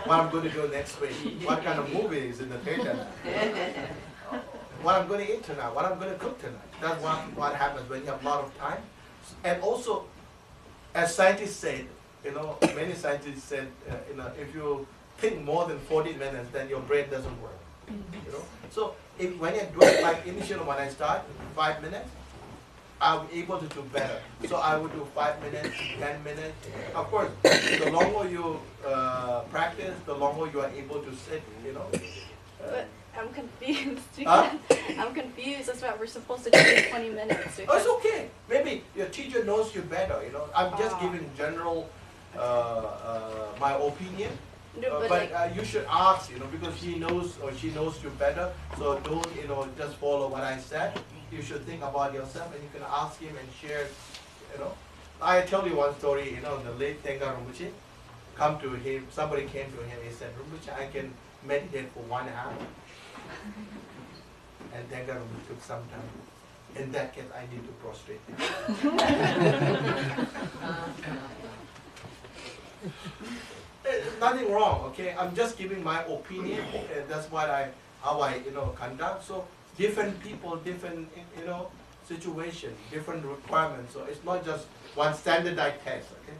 what I'm going to do next week, what kind of movie is in the theater, what I'm going to eat tonight, what I'm going to cook tonight. That's what happens when you have a lot of time. And also, as scientists said, many scientists said, if you think more than 40 minutes, then your brain doesn't work. So when you do it, like initially when I start, 5 minutes, I'll be able to do better. So I would do 5 minutes, 10 minutes. Of course, the longer you practice, the longer you are able to sit, But I'm confused. I'm confused. That's why we're supposed to do it 20 minutes. Oh, it's okay. Maybe your teacher knows you better, I'm just giving general my opinion. No, but you should ask, because he knows or she knows you better. So don't, just follow what I said. You should think about yourself, and you can ask him and share, I tell you one story, the late Tenga Rinpoche, come to him, somebody came to him, he said, Rinpoche, I can meditate for 1 hour. And Tenga Rinpoche took some time. In that case, I need to prostrate Nothing wrong, okay? I'm just giving my opinion. That's how I conduct. So different people, different situation, different requirements. So it's not just one standardized test, okay?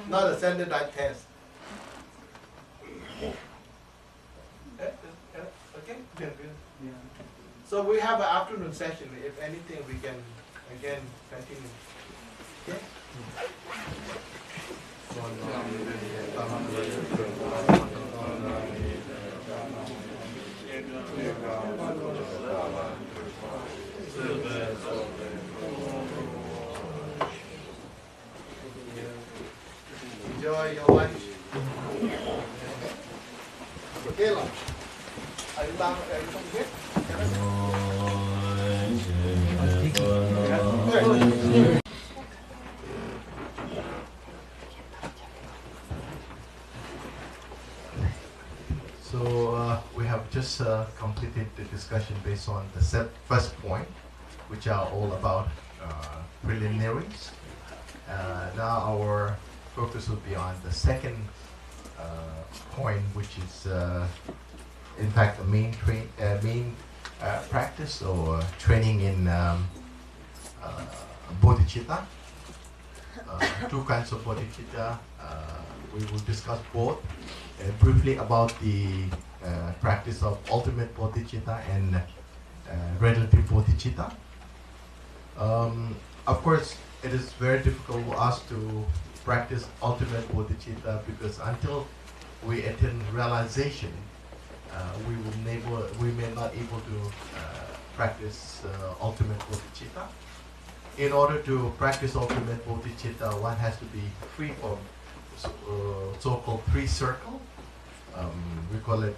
Not a standardized test. Okay? Good. Yeah. So we have an afternoon session. If anything, we can again continue. Okay? Enjoy your lunch. Okay, lunch. Are you done? Are you from here? So we have just completed the discussion based on the first point, which are all about preliminaries. Now our focus will be on the second point, which is in fact the main practice or training in bodhicitta. Two kinds of bodhicitta. We will discuss both. Briefly about the practice of ultimate bodhicitta and relative bodhicitta. Of course, it is very difficult for us to practice ultimate bodhicitta because until we attain realization, we may not able to practice ultimate bodhicitta. In order to practice ultimate bodhicitta, one has to be free from so-called three circle. We call it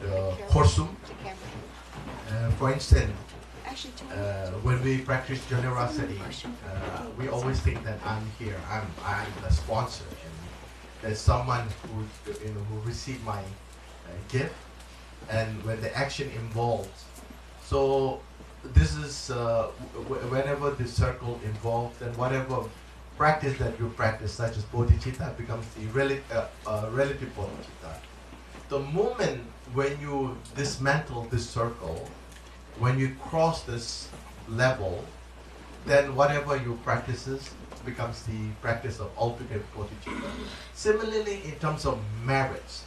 korsum. For instance, when we practice generosity, we always think that I'm here, I'm the sponsor, and there's someone who received my gift, and when the action involves. So this is whenever the circle involved, then whatever practice that you practice, such as bodhicitta, becomes the relative bodhicitta. The moment when you dismantle this circle, when you cross this level, then whatever you practices becomes the practice of ultimate bodhicitta. Similarly, in terms of merits,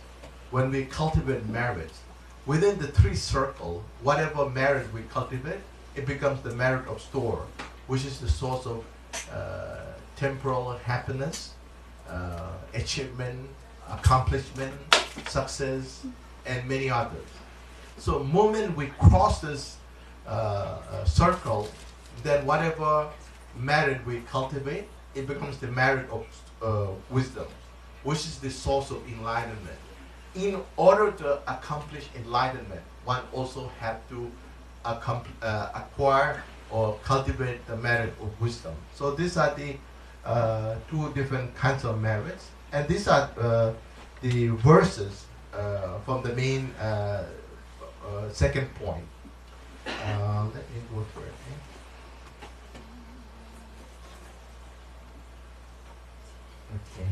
when we cultivate merits, within the three circle, whatever merit we cultivate, it becomes the merit of store, which is the source of temporal happiness, achievement, accomplishment, success, and many others. So moment we cross this circle, then whatever merit we cultivate, it becomes the merit of wisdom, which is the source of enlightenment. In order to accomplish enlightenment, one also has to acquire or cultivate the merit of wisdom. So these are the two different kinds of merits, and these are the verses from the main second point. Let me go through it. Okay.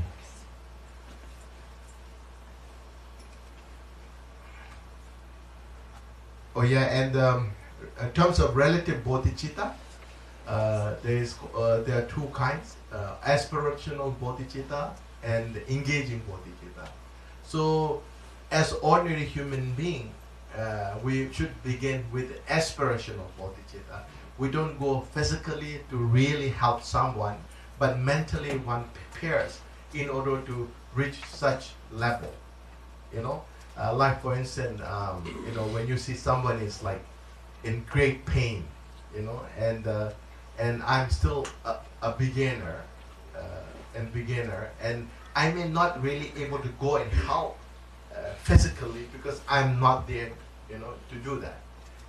Oh yeah, and in terms of relative bodhicitta, there are two kinds: aspirational bodhicitta and engaging bodhicitta. So, as ordinary human being, we should begin with aspirational bodhicitta. We don't go physically to really help someone, but mentally one prepares in order to reach such level. You know, like for instance, when you see someone is like in great pain, and I'm still a beginner, and I may not really able to go and help physically because I'm not there, to do that,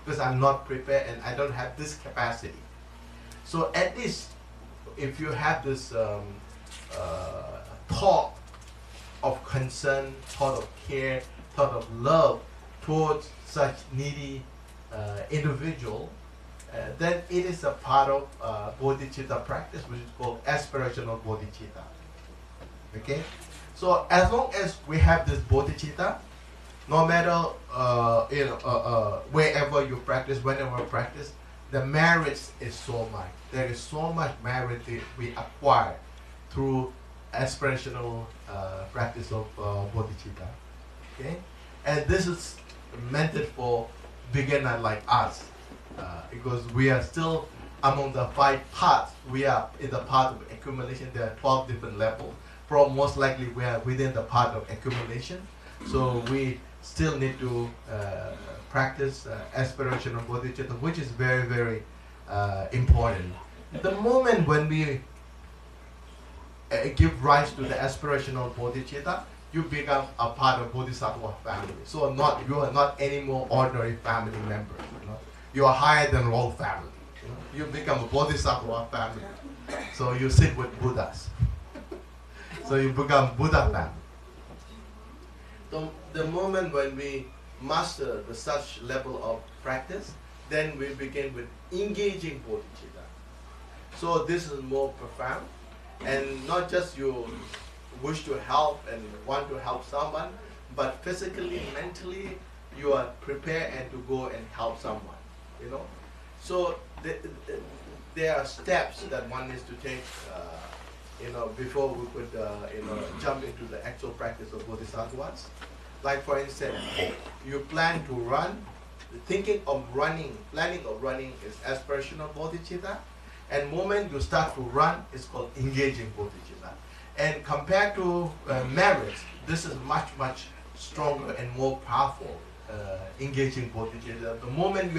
because I'm not prepared and I don't have this capacity. So at least if you have this thought of concern, thought of care, thought of love towards such needy individual, then it is a part of bodhicitta practice, which is called aspirational bodhicitta. Okay, so as long as we have this bodhicitta, no matter wherever you practice, whenever you practice, the merit is so much. There is so much merit that we acquire through aspirational practice of bodhicitta. Okay, and this is meant for beginner like us, because we are still among the 5 paths. We are in the path of accumulation. There are 12 different levels. Probably most likely we are within the path of accumulation. So we still need to practice aspirational bodhicitta, which is very, very important. The moment when we give rise to the aspirational bodhicitta, you become a part of bodhisattva family. So you are not anymore ordinary family member. You are higher than all family. You become a bodhisattva family. So you sit with Buddhas. So you become Buddha family. So the moment when we master such level of practice, then we begin with engaging bodhicitta. So this is more profound, and not just you wish to help and want to help someone, but physically, mentally, you are prepared and to go and help someone. So there are steps that one needs to take, before we could, jump into the actual practice of bodhisattvas. Like for instance, you plan to run. Planning of running is aspirational bodhicitta, and moment you start to run is called engaging bodhicitta. And compared to marriage, this is much, much stronger and more powerful. Engaging bodhicitta. The moment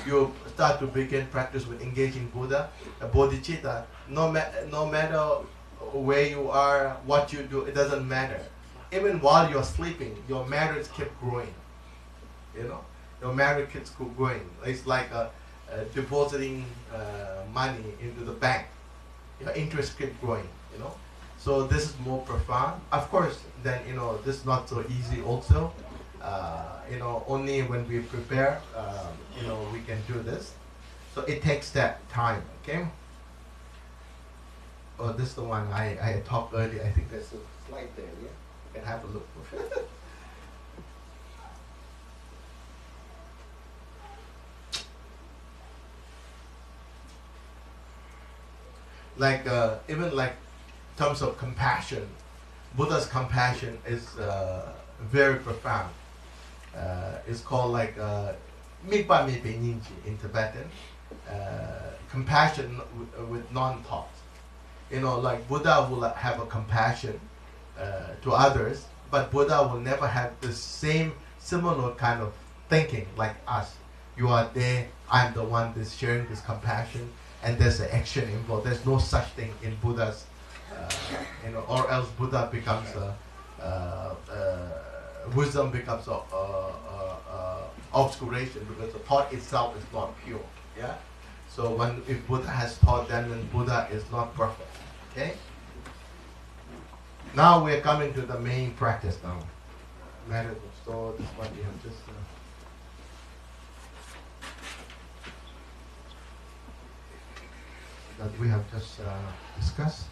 you start to begin practice with engaging bodhicitta, no matter where you are, what you do, it doesn't matter. Even while you're sleeping, your marriage keeps growing. Your marriage keeps growing. It's like depositing money into the bank. Your interest keeps growing. So this is more profound. Of course, then this is not so easy also. Only when we prepare, we can do this. So it takes that time, okay? Oh, this is the one I talked earlier. I think there's a slide there, yeah? You can have a look. Even like terms of compassion, Buddha's compassion is very profound. It's called like Mikpa Mipe Nyingji in Tibetan. Compassion with non-thought. Like Buddha will have a compassion to others, but Buddha will never have the similar kind of thinking like us. You are there, I'm the one that's sharing this compassion, and there's an action involved. There's no such thing in Buddha's, or else Buddha becomes wisdom becomes obscuration, because the thought itself is not pure. Yeah. So if Buddha has thought, then Buddha is not perfect. Okay. Now we are coming to the main practice now. So this one we have just. That we have just discussed.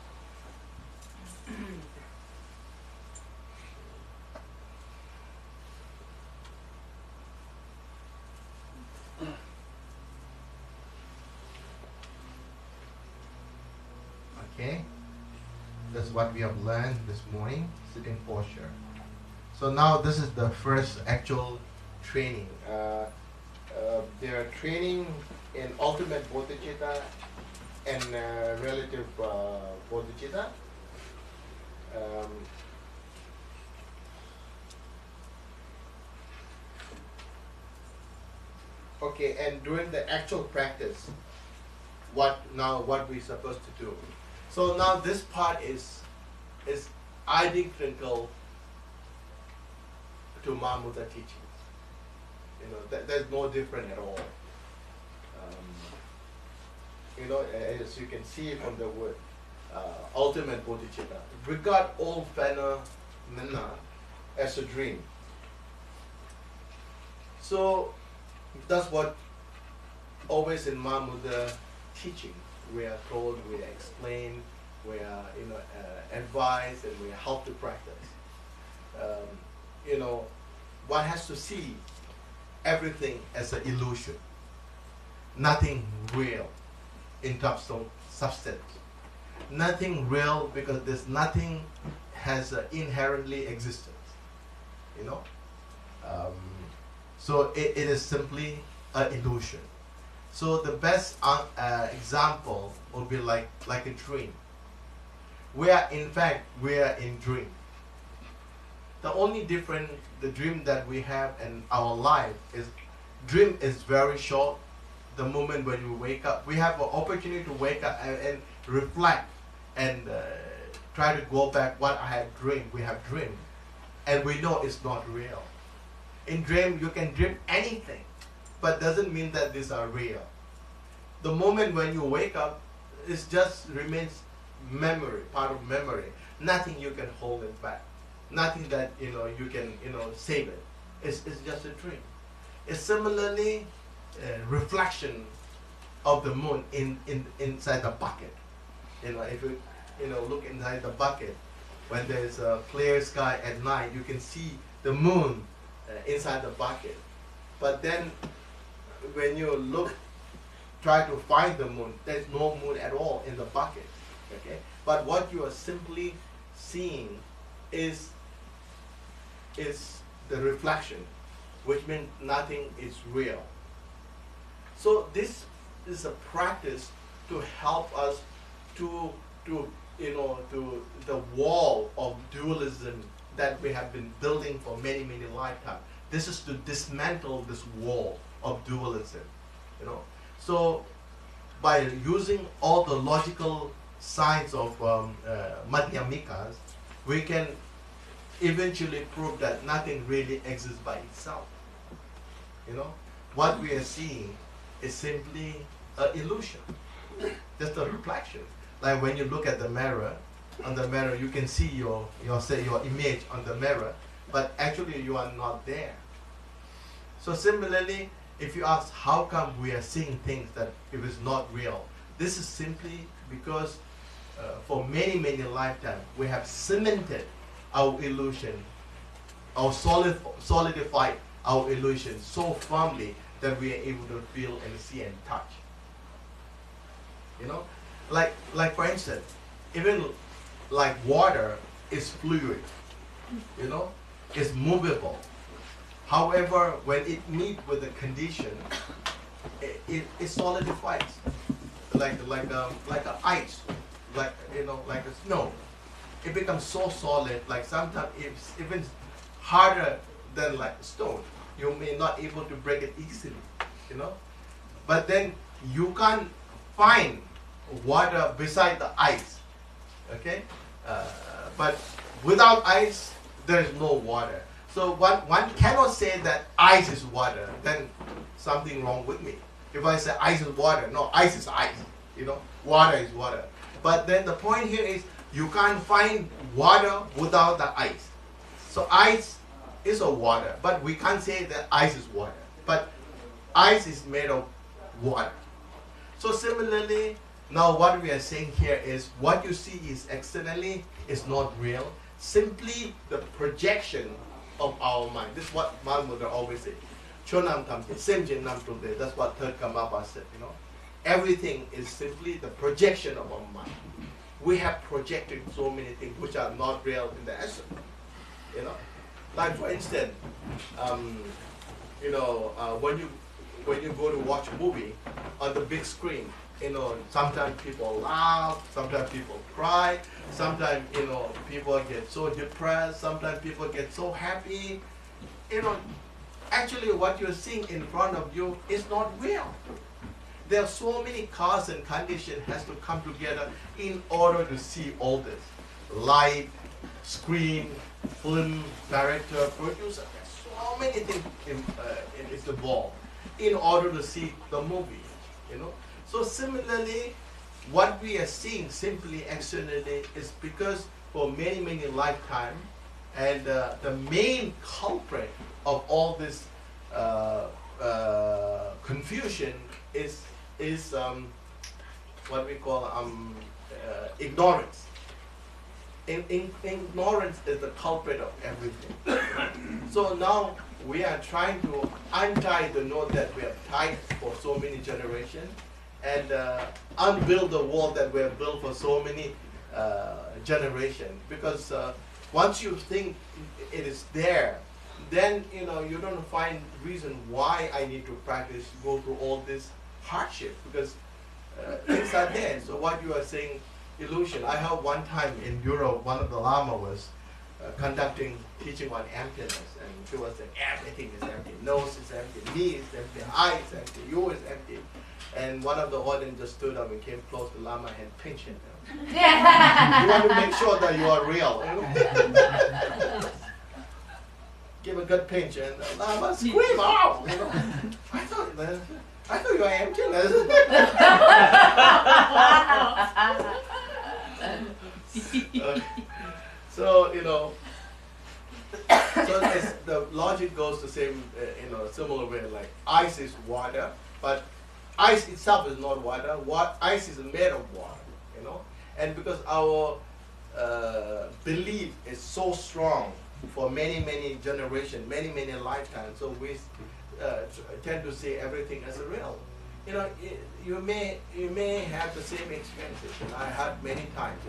Okay, that's what we have learned this morning, sitting posture. So now this is the first actual training. They are training in ultimate bodhicitta and relative bodhicitta. Okay, and during the actual practice, what we're supposed to do. So now this part is identical to Mahamudra teachings. You know, there's no different at all. You know, as you can see from the word ultimate bodhicitta, regard all phenomena as a dream. So that's what always in Mahamudra teaching we are told, we are explained, we are advised, and we are helped to practice. You know, one has to see everything as an illusion, nothing real in terms of substance. Nothing real because there's nothing has inherently existence. You know, so it is simply an illusion. So the best example would be like a dream. In fact we are in dream. The only difference the dream that we have in our life is dream is very short. The moment when you wake up, we have an opportunity to wake up and reflect and try to go back what I have dreamed. We have dreamed, and we know it's not real. In dream, you can dream anything, but doesn't mean that these are real. The moment when you wake up, it just remains memory, part of memory. Nothing you can hold it back. Nothing that you can save it. It's just a dream. It's similarly reflection of the moon inside the bucket. If you look inside the bucket, when there's a clear sky at night, you can see the moon inside the bucket. But then when you try to find the moon, there's no moon at all in the bucket. Okay, but what you are simply seeing is the reflection, which means nothing is real. So this is a practice to help us to the wall of dualism that we have been building for many lifetimes. This is to dismantle this wall of dualism. So by using all the logical signs of Madhyamikas, we can eventually prove that nothing really exists by itself. What we are seeing is simply an illusion, just a reflection. Like when you look at the mirror, on the mirror you can see your image on the mirror, but actually you are not there. So similarly, if you ask how come we are seeing things that it is not real, this is simply because for many lifetimes we have cemented our illusion, our solidified our illusion so firmly that we are able to feel and see and touch. Like for instance, even like water is fluid, it's movable. However, when it meets with the condition, it solidifies, like an ice, like a snow. It becomes so solid, like sometimes it's even harder than like stone. You may not able to break it easily, But then you can't find water beside the ice, okay? But without ice, there is no water. So one cannot say that ice is water, then something wrong with me. If I say ice is water, no, ice is ice, water is water. But then the point here is you can't find water without the ice. So ice is a water, but we can't say that ice is water. But ice is made of water. So similarly, now what we are saying here is what you see is externally is not real, simply the projection of our mind. This is what Mahamudra always says. Sonam tamte, semjen nam tulde. That's what third Karmapa said. Everything is simply the projection of our mind. we have projected so many things which are not real in the essence. You know, like for instance, when you go to watch a movie on the big screen, sometimes people laugh, sometimes people cry, sometimes people get so depressed, sometimes people get so happy. Actually what you're seeing in front of you is not real. There are so many causes and conditions has to come together in order to see all this. Light, screen, film, director, producer, so many things is involved in order to see the movie. So similarly, what we are seeing simply externally is because for many, many lifetimes, and the main culprit of all this confusion is what we call ignorance. Ignorance is the culprit of everything. So now we are trying to untie the knot that we have tied for so many generations and unbuild the wall that we have built for so many generations. Because once you think it is there, then you don't find reason why I need to practice, go through all this hardship, because things are there. So what you are saying, illusion. I heard one time in Europe, one of the Lama was conducting teaching on emptiness, and she was saying everything is empty, nose is empty, me is empty, eye is empty, you is empty. And one of the audience just stood up and came close to Lama and pinched him. You want to make sure that you are real. Give a good pinch, and Lama scream out. I thought you were emptiness. So the logic goes the same, similar way. Like ice is water, but ice itself is not water. Ice is made of water, and because our belief is so strong for many, many generations, many, many lifetimes, so we tend to see everything as a real. You may have the same experiences. I had many times.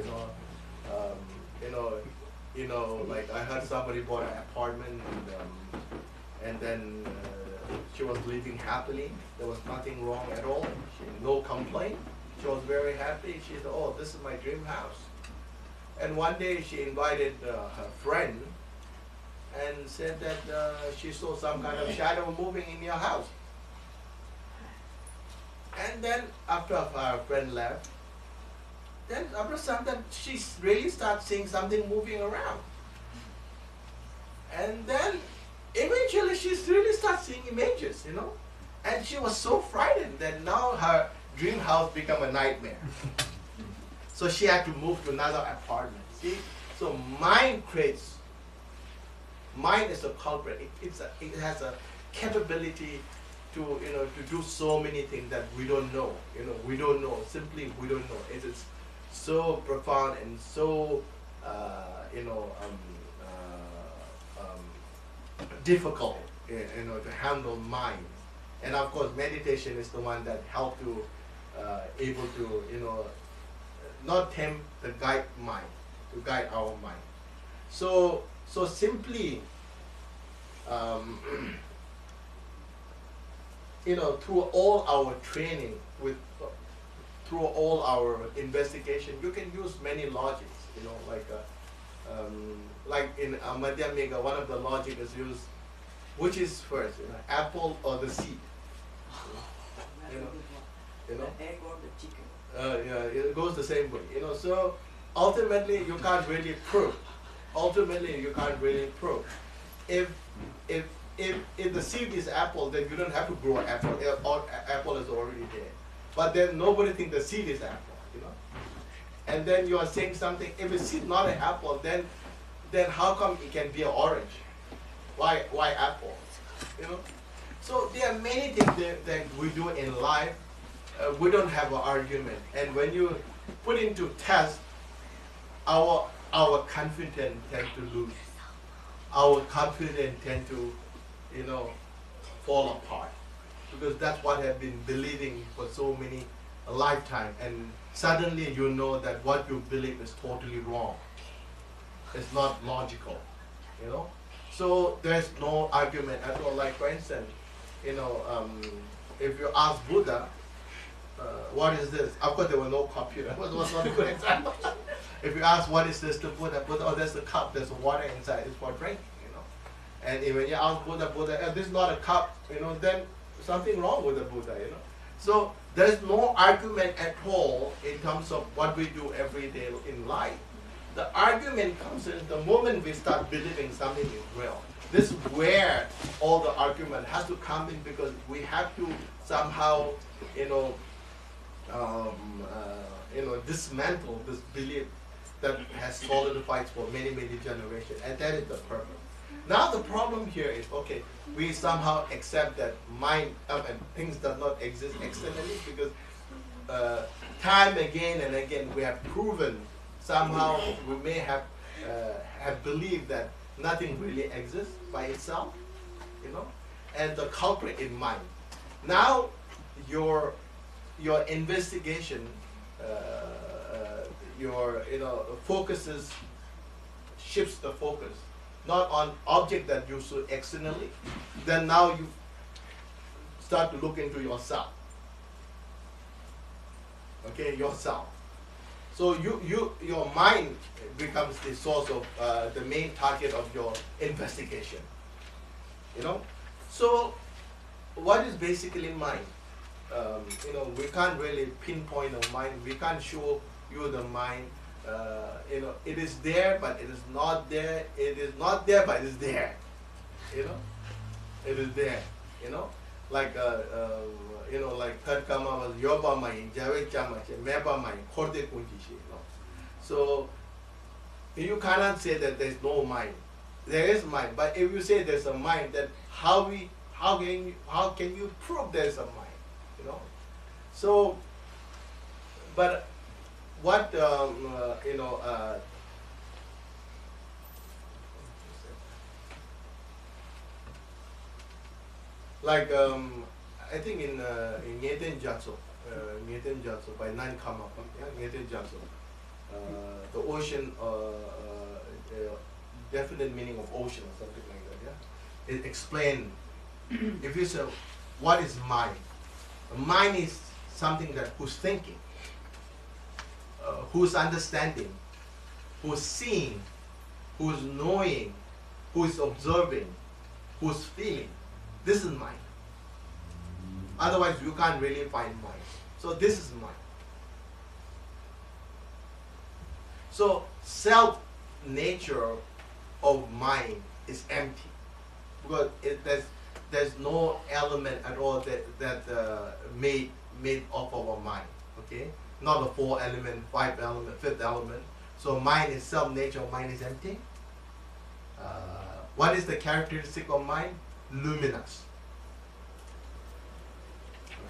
Like I heard somebody bought an apartment, and then she was living happily. There was nothing wrong at all. No complaint. She was very happy. She said, "Oh, this is my dream house." And one day she invited her friend and said that she saw some kind of shadow moving in your house. And then after her friend left, then after some time she really started seeing something moving around. And then eventually she really started seeing images, and she was so frightened that now her dream house became a nightmare. So she had to move to another apartment. See, so mind is a culprit. It has a capability to do so many things that we don't know. We don't know. Simply we don't know. It is so profound and so difficult to handle mind. And of course meditation is the one that helps to able to not tempt the guide mind, to guide our mind. So simply through all our training, through all our investigation, you can use many logics. Like in Madhyamika, one of the logic is used, which is first, apple or the seed. The egg or the chicken. Yeah, it goes the same way. So ultimately you can't really prove. If the seed is apple, then you don't have to grow apple. Apple is already there. But then nobody thinks the seed is apple, And then you are saying something. If the seed not an apple, then how come it can be an orange? Why apple? So there are many things that we do in life. We don't have an argument, and when you put into test, our confidence tend to lose. Our confidence tend to, fall apart, because that's what I've been believing for so many lifetime, and suddenly you know that what you believe is totally wrong. It's not logical, you know. So there's no argument at all. Like for instance, you know, if you ask Buddha, what is this? Of course, there was no computer. It was not a good example. If you ask what is this to Buddha, oh, there's a cup, there's water inside, it's for drinking, you know. And when you ask Buddha, this is not a cup, you know, then something wrong with the Buddha, you know. So there's no argument at all in terms of what we do every day in life. The argument comes in the moment we start believing something is real. This is where all the argument has to come in, because we have to somehow, dismantle this belief that has solidified for many, many generations, and that is the purpose. Now the problem here is, okay, we somehow accept that mind and things does not exist externally, because time again and again we have proven somehow we may have believed that nothing really exists by itself, you know, and the culprit in mind. Now your investigation, shifts the focus, not on object that you saw externally. Then now you start to look into yourself. Okay, yourself. So your mind becomes the source of the main target of your investigation. You know. So what is basically mind? We can't really pinpoint a mind. We can't show you the mind. It is there, but it is not there. It is not there, but it is there. You know, it is there. You know, like like third karma was yoba mind, jave chama, meba mind, korde kunjishi. So you cannot say that there is no mind. There is mind, but if you say there's a mind, then how can you prove there's a mind? You know, so, but what like I think in Nyeten Jatso by Nine Karma, Nyeten Jatso, the ocean, definite meaning of ocean or something like that. Yeah, it explained. If you say what is mind? Mind is something that who's thinking, who's understanding, who's seeing, who's knowing, who's observing, who's feeling. This is mind. Otherwise, you can't really find mind. So this is mind. So self nature of mind is empty, because there's no element at all that made of our mind. Okay, not a 4 element, 5 element, 5th element. So mind is self nature. Mind is empty. What is the characteristic of mind? Luminous.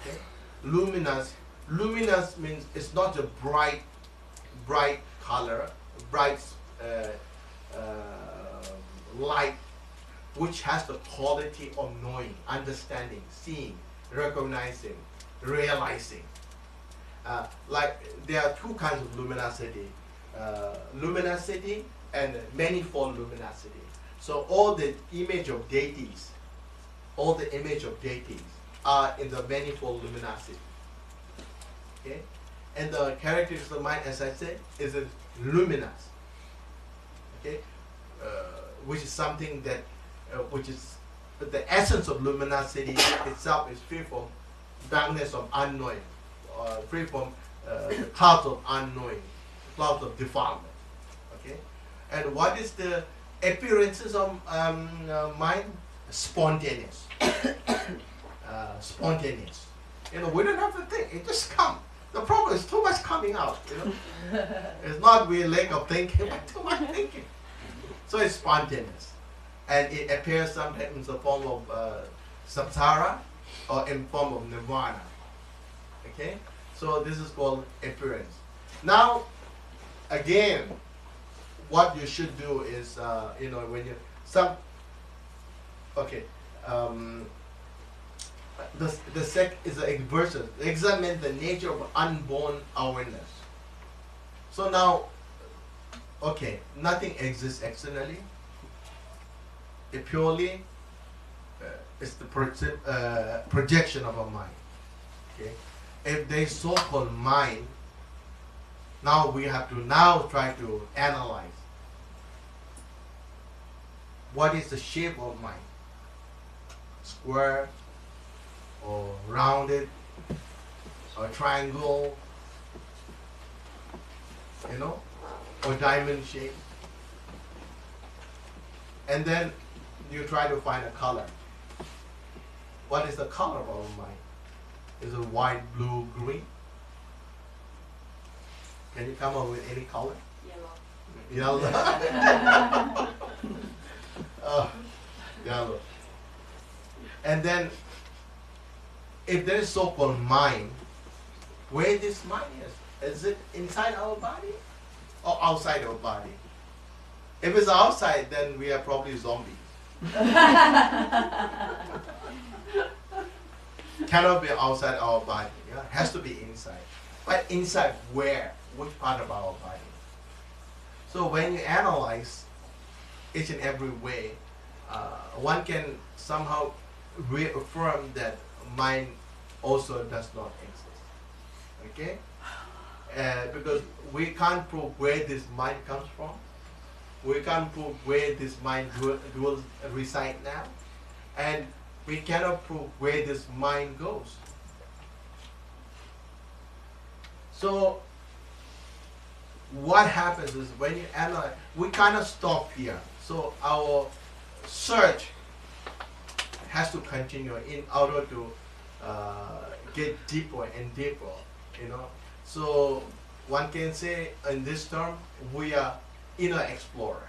Okay, luminous. Luminous means it's not a bright color, bright light, which has the quality of knowing, understanding, seeing, recognizing, realizing. Like there are 2 kinds of luminosity, luminosity and manifold luminosity. So all the image of deities are in the manifold luminosity. Okay, and the characteristics of mind, as I said, is luminous. Okay, which is something that, which is the essence of luminosity itself is free from darkness of unknowing, free from the clouds of unknowing, clouds of defilement. Okay, and what is the appearances of mind? Spontaneous. Spontaneous. We don't have to think; it just comes. The problem is too much coming out. It's not really lack of thinking, but too much thinking. So it's spontaneous, and it appears sometimes in the form of samsara or in form of nirvana. Okay, so this is called appearance. Now, again, what you should do is, when you the second is the versus. Examine the nature of unborn awareness. So now, okay, nothing exists externally. It purely is the projection of a mind. Okay, if there is so-called mind, now we have to try to analyze what is the shape of mind. Square or rounded or triangle, or diamond shape. And then you try to find a color. What is the color of our mind? Is it white, blue, green? Can you come up with any color? Yellow. Yellow. Yellow. And then, if there is so-called mind, where this mind is it inside our body or outside our body? If it's outside, then we are probably zombies. Cannot be outside our body. Yeah? Has to be inside. But inside where? Which part of our body? So when you analyze each and every way, one can somehow reaffirm that mind also does not exist. Okay? Because we can't prove where this mind comes from. We can't prove where this mind will reside now. And we cannot prove where this mind goes. So what happens is when you analyze, we cannot stop here. So our search has to continue in order to get deeper and deeper, So one can say in this term, we are inner explorer.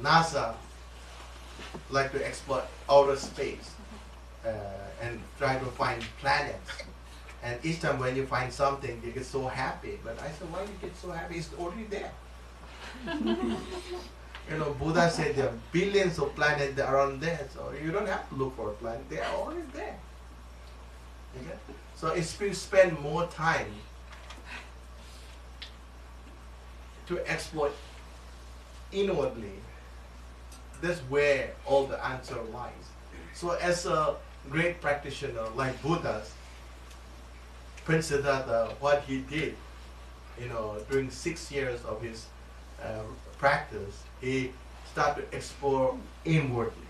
NASA like to explore outer space and try to find planets. And each time when you find something, you get so happy. But I said, why do you get so happy? It's already there. Buddha said there are billions of planets around there, so you don't have to look for a planet. They are already there. Okay? So if we spend more time to explore inwardly, that's where all the answer lies. So as a great practitioner like Buddha, Prince Siddhartha, what he did, during 6 years of his practice, he started to explore inwardly.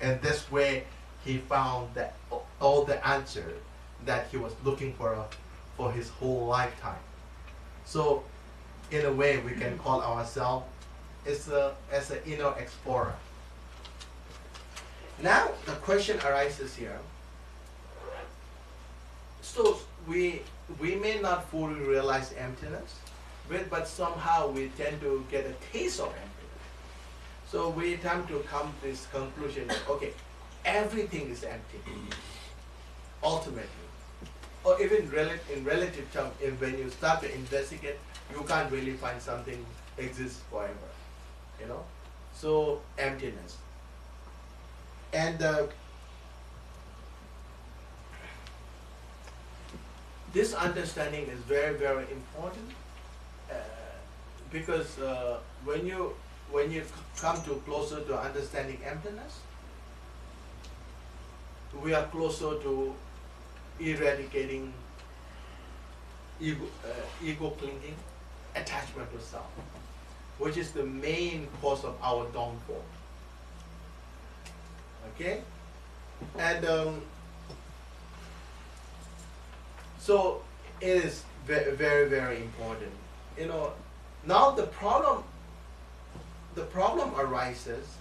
And that's where he found that all the answer that he was looking for his whole lifetime. So in a way we can call ourselves as an inner explorer. Now the question arises here. So we may not fully realize emptiness, but somehow we tend to get a taste of emptiness. So we tend to come to this conclusion that, okay, everything is empty, ultimately. Or even in relative terms, when you start to investigate, you can't really find something exists forever. So emptiness. And this understanding is very, very important because when you come to closer to understanding emptiness, we are closer to eradicating ego clinging, attachment to self, which is the main cause of our downfall. Okay? And so it is very, very, very important. Now the problem arises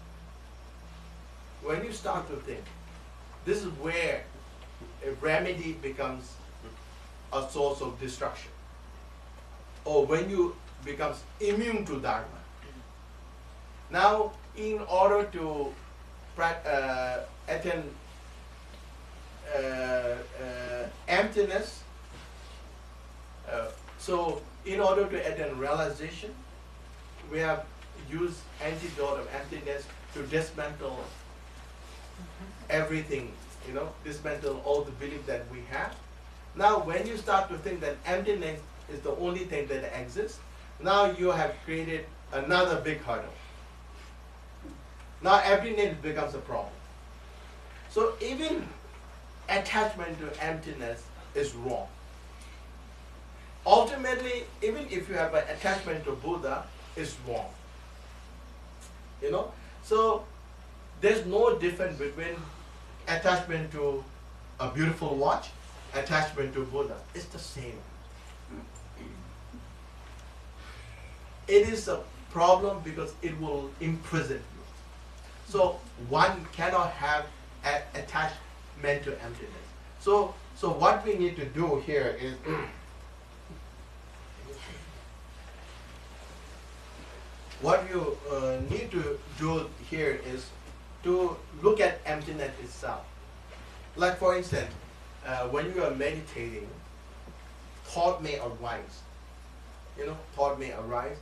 when you start to think. This is where a remedy becomes a source of destruction. Or when you becomes immune to Dharma. Now, in order to attain emptiness, so in order to attain realization, we have used antidote of emptiness to dismantle everything, dismantle all the belief that we have. Now when you start to think that emptiness is the only thing that exists, now you have created another big hurdle. Now emptiness becomes a problem. So even attachment to emptiness is wrong. Ultimately, even if you have an attachment to Buddha, it's wrong. So there's no difference between attachment to a beautiful watch, attachment to Buddha. It's the same. It is a problem because it will imprison you. So one cannot have an attachment to emptiness. So what we need to do here is what you need to do here is to look at emptiness itself. Like for instance, when you are meditating, thought may arise. Thought may arise.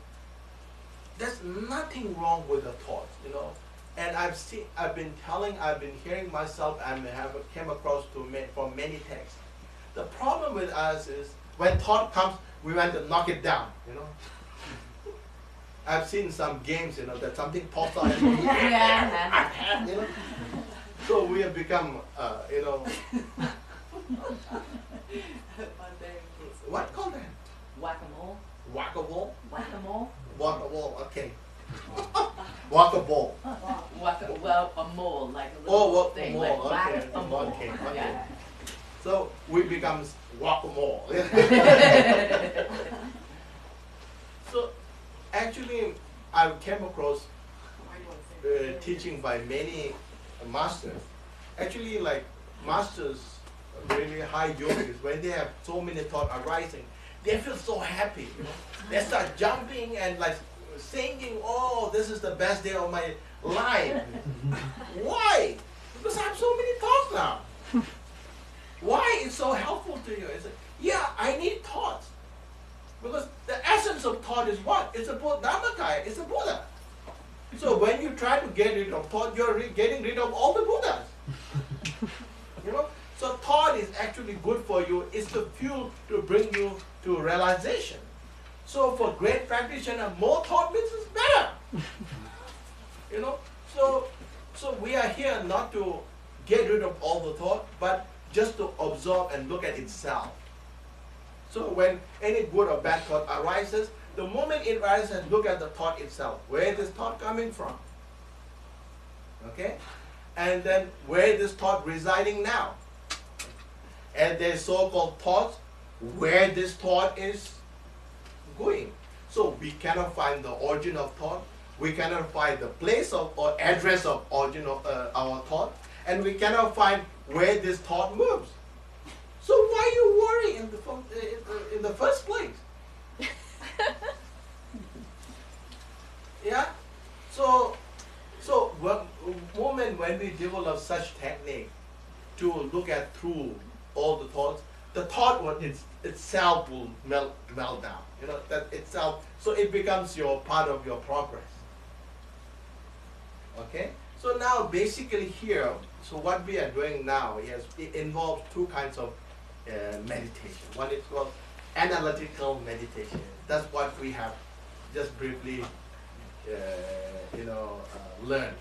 There's nothing wrong with the thoughts, And I've been hearing myself, and have came across from many texts. The problem with us is when thought comes, we want to knock it down, I've seen some games, that something pops out. So we have become, what call that? Whack-a-mole. Whack-a-mole? Whack-a-mole. Whack-a-mole, okay. Whack-a-mole. Well, a mole, like a little thing. Mole, like okay. whack-a-mole. Okay. Yeah. So we become whack-a-mole. So actually, I came across teaching by many masters. Actually, like masters, really high yogis, when they have so many thoughts arising, they feel so happy. They start jumping and like singing, "Oh, this is the best day of my life." Why? Because I have so many thoughts now. Why it's so helpful to you? It's like, yeah, I need thoughts. Because the essence of thought is what? It's a Dharmakaya, it's a Buddha. So when you try to get rid of thought, you're getting rid of all the Buddhas. So thought is actually good for you. It's the fuel to bring you to realization. So for great practitioner, more thought means is better. So we are here not to get rid of all the thought, but just to observe and look at itself. So when any good or bad thought arises, the moment it arises, look at the thought itself. Where is this thought coming from? Okay? And then where is this thought residing now? And there's so-called thoughts, where this thought is going. So we cannot find the origin of thought. We cannot find the place of or address of origin of our thought. And we cannot find where this thought moves. So why you worry in the first place? Yeah. So moment when we develop such technique to look at through all the thoughts, the thought itself will melt down. That itself. So it becomes part of your progress. Okay. So now basically here, so what we are doing now is it involves two kinds of meditation. One is called analytical meditation. That's what we have just briefly, learned.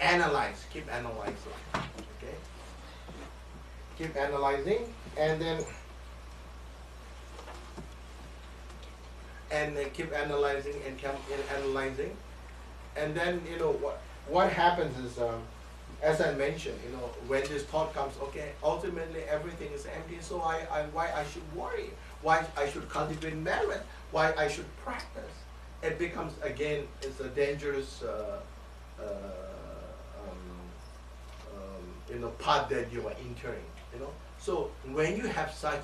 Analyze, keep analyzing. Okay, keep analyzing, and then keep analyzing and keep analyzing, and then what happens is. As I mentioned, when this thought comes, okay, ultimately everything is empty, so why I should worry, why I should cultivate merit, why I should practice. It becomes, again, it's a dangerous path that you are entering, So when you have such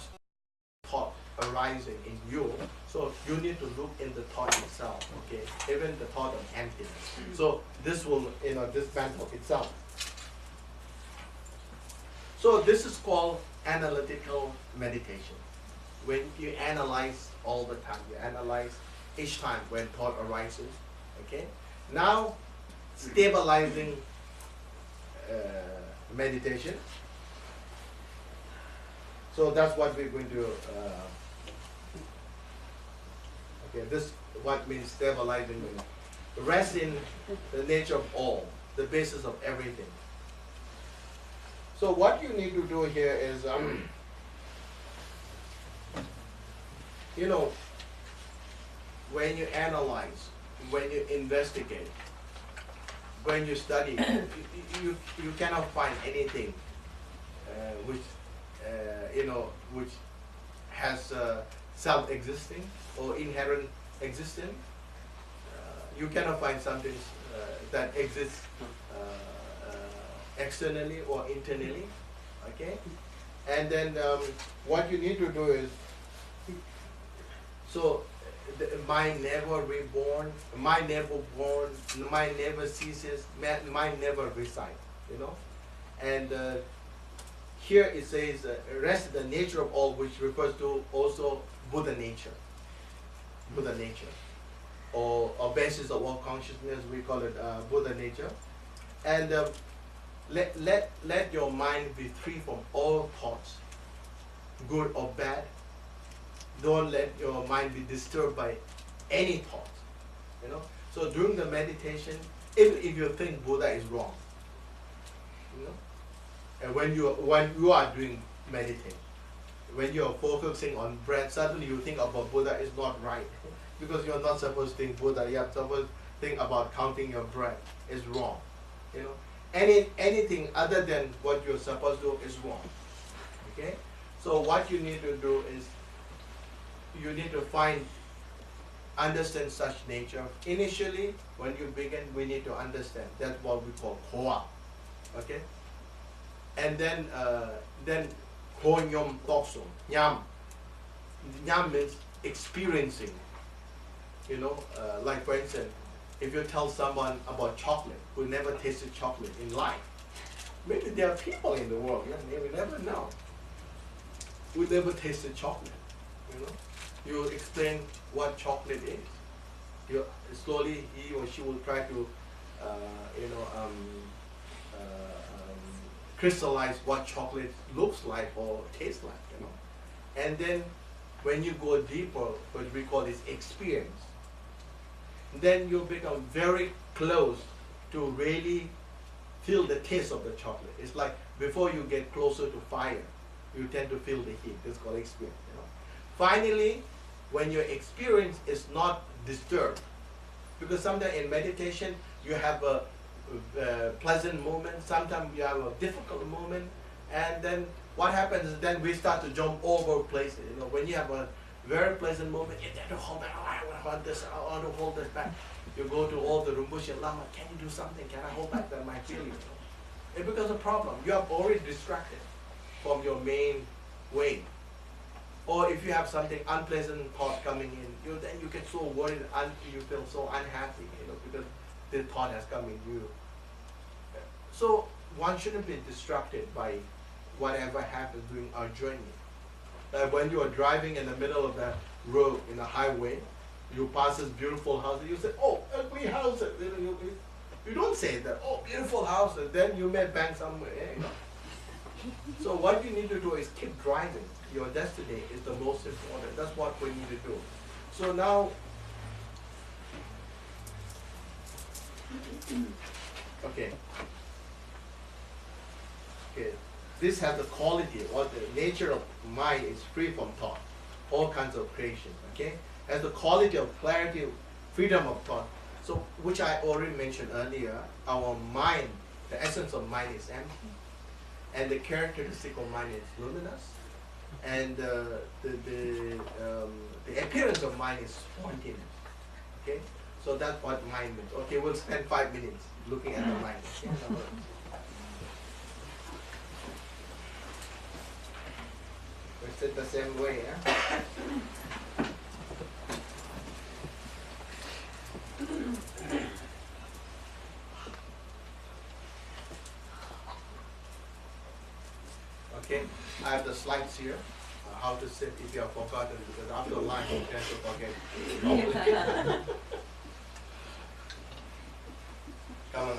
thought arising in you, so you need to look in the thought itself, okay, even the thought of emptiness. So this will, dismantle itself. So this is called analytical meditation. When you analyze all the time, you analyze each time when thought arises. Okay. Now, stabilizing meditation. So that's what we're going to. Okay, this what means stabilizing. Rest in the nature of all, the basis of everything. So what you need to do here is, you know, when you analyze, when you investigate, when you study, you cannot find anything which you know, which has self-existing or inherent existence. You cannot find something that exists externally or internally, okay? And then what you need to do is, so the mind never reborn, mind never born, mind never ceases, mind never resides, you know? And here it says, rest the nature of all, which refers to also Buddha nature. Buddha nature. Or basis of all consciousness, we call it Buddha nature. And let your mind be free from all thoughts, good or bad. Don't let your mind be disturbed by any thoughts, you know. So during the meditation, if you think Buddha is wrong, you know, and when you are doing meditation, when you are focusing on breath, suddenly you think about Buddha is not right, because you're not supposed to think Buddha. You are supposed to think about counting your breath is wrong, you know. Anything other than what you're supposed to do is wrong. Okay? So what you need to do is you need to understand such nature. Initially, when you begin, we need to understand. That's what we call koa. Okay? And then ko nyom tokso. Nyam. Nyam means experiencing. You know, like for instance, if you tell someone about chocolate who never tasted chocolate in life, maybe there are people in the world, you will never know, who never tasted chocolate. You know, you explain what chocolate is. You slowly he or she will try to, crystallize what chocolate looks like or tastes like. You know, and then when you go deeper, what we call is experience, then you become very close to really feel the taste of the chocolate. It's like before you get closer to fire, you tend to feel the heat. That's called experience. You know? Finally, when your experience is not disturbed, because sometimes in meditation you have a pleasant moment, sometimes you have a difficult moment, and then what happens is then we start to jump over places. You know, when you have a very pleasant moment, you tend to hold back. Oh, I want this. I want to hold this back. You go to all the Rinpoche Lama. Can you do something? Can I hold back my feeling? It becomes a problem. You are already distracted from your main way. Or if you have something unpleasant thought coming in, then you get so worried and you feel so unhappy. You know, because the thought has come in you. So one shouldn't be distracted by whatever happens during our journey. Like when you are driving in the middle of the road in a highway, you pass this beautiful house, and you say, "Oh, ugly house." You don't say that. "Oh, beautiful house," and then you may bang somewhere. You know? So what you need to do is keep driving. Your destiny is the most important. That's what we need to do. So now, okay. This has the quality, or the nature of mind is free from thought, all kinds of creation, okay? Has the quality of clarity, freedom of thought. So, which I already mentioned earlier, our mind, the essence of mind is empty, and the characteristic of mind is luminous, and the appearance of mind is spontaneous, okay? So that's what mind means. Okay, we'll spend 5 minutes looking at the mind. Okay? It's it the same way, yeah? Okay, I have the slides here, how to sit if you have forgotten, because after lunch you tend to forget. Come on,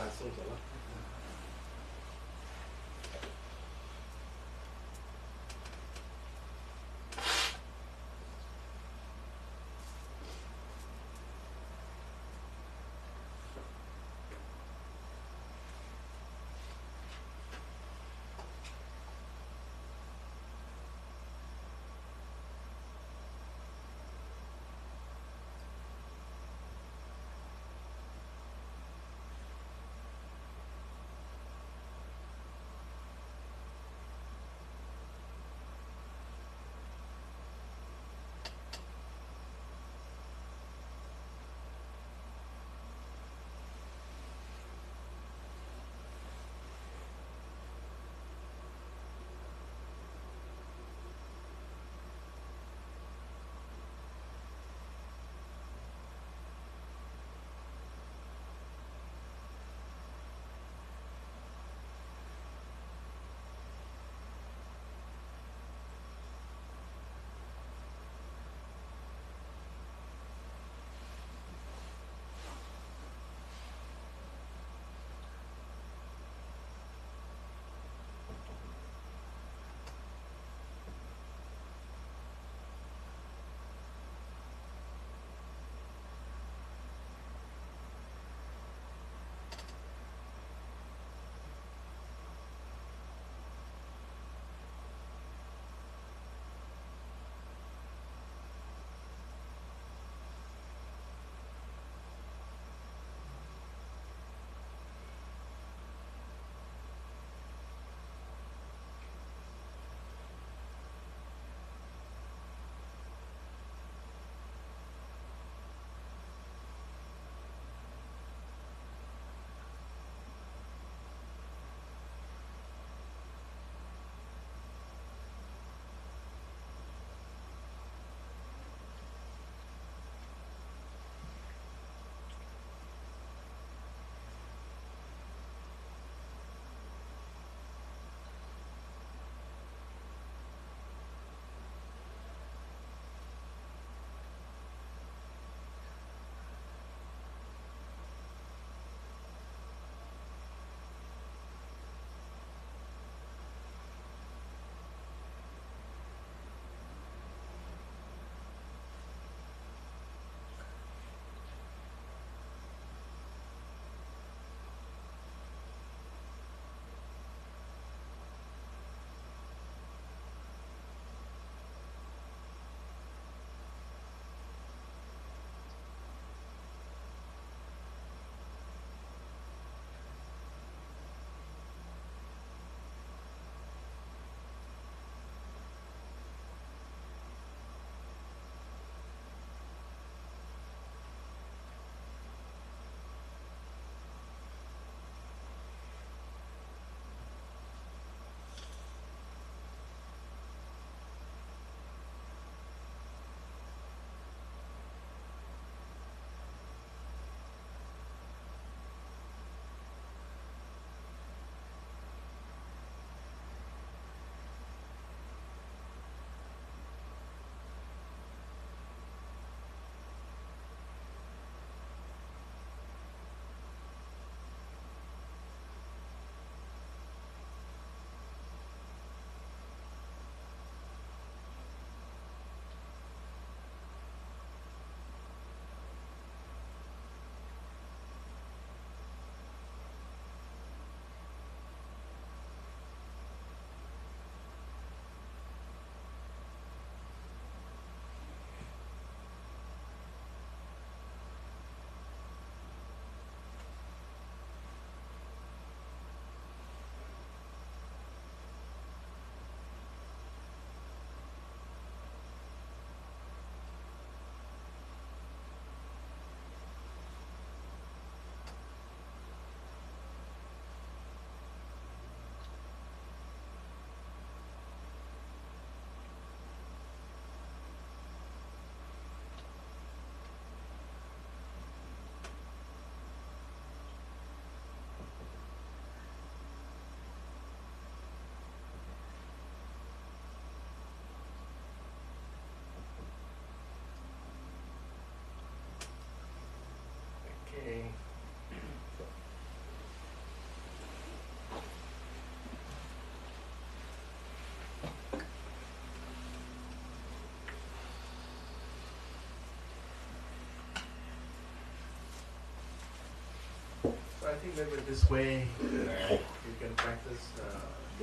I think maybe this way you can practice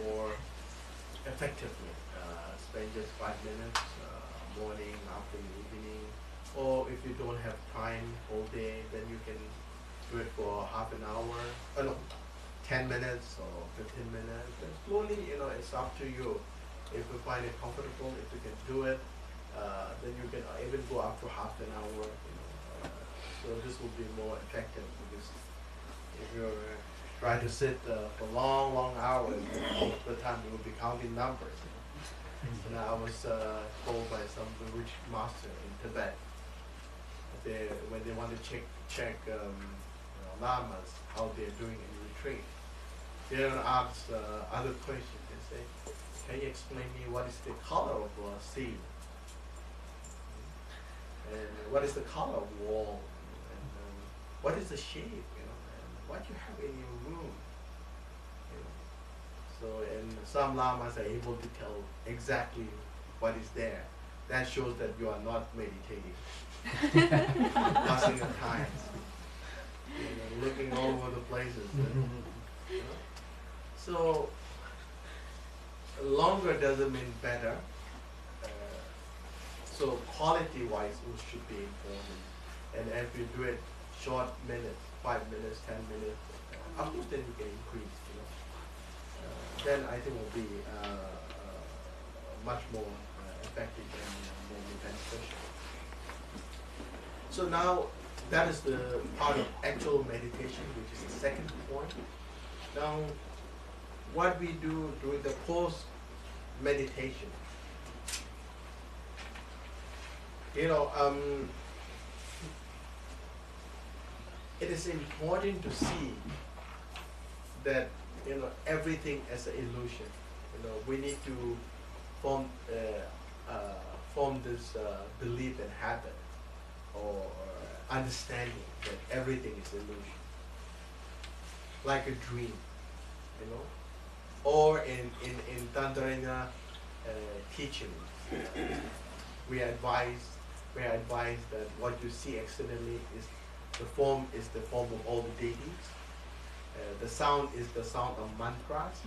more effectively. Spend just 5 minutes, morning, afternoon, evening, or if you don't have time all day, then you can do it for half an hour, no, 10 minutes or 15 minutes. And slowly, it's up to you. If you find it comfortable, if you can do it, then you can even go up to half an hour. So this will be more effective, because if you're trying to sit for long, long hours, most of the time you will be counting numbers. And I was told by some Buddhist master in Tibet, when they want to check lamas, how they're doing in retreat, they don't ask other questions. They say, can you explain me what is the color of a sea? And what is the color of wall? And what is the shape? And what you have in your room? So, and some lamas are able to tell exactly what is there. That shows that you are not meditating, passing your time, looking all over the places. So, longer doesn't mean better. So quality-wise, it should be important. And if you do it short minutes, 5 minutes, 10 minutes, of course then you can increase. Then I think it will be much more effective and more beneficial. So now that is the part of actual meditation, which is the second point. Now, what we do during the post-meditation, it is important to see that everything as an illusion. We need to form this belief and habit or understanding that everything is illusion, like a dream, or in Tantranya teachings, we are advised that what you see externally is the form of all the deities. The sound is the sound of mantras,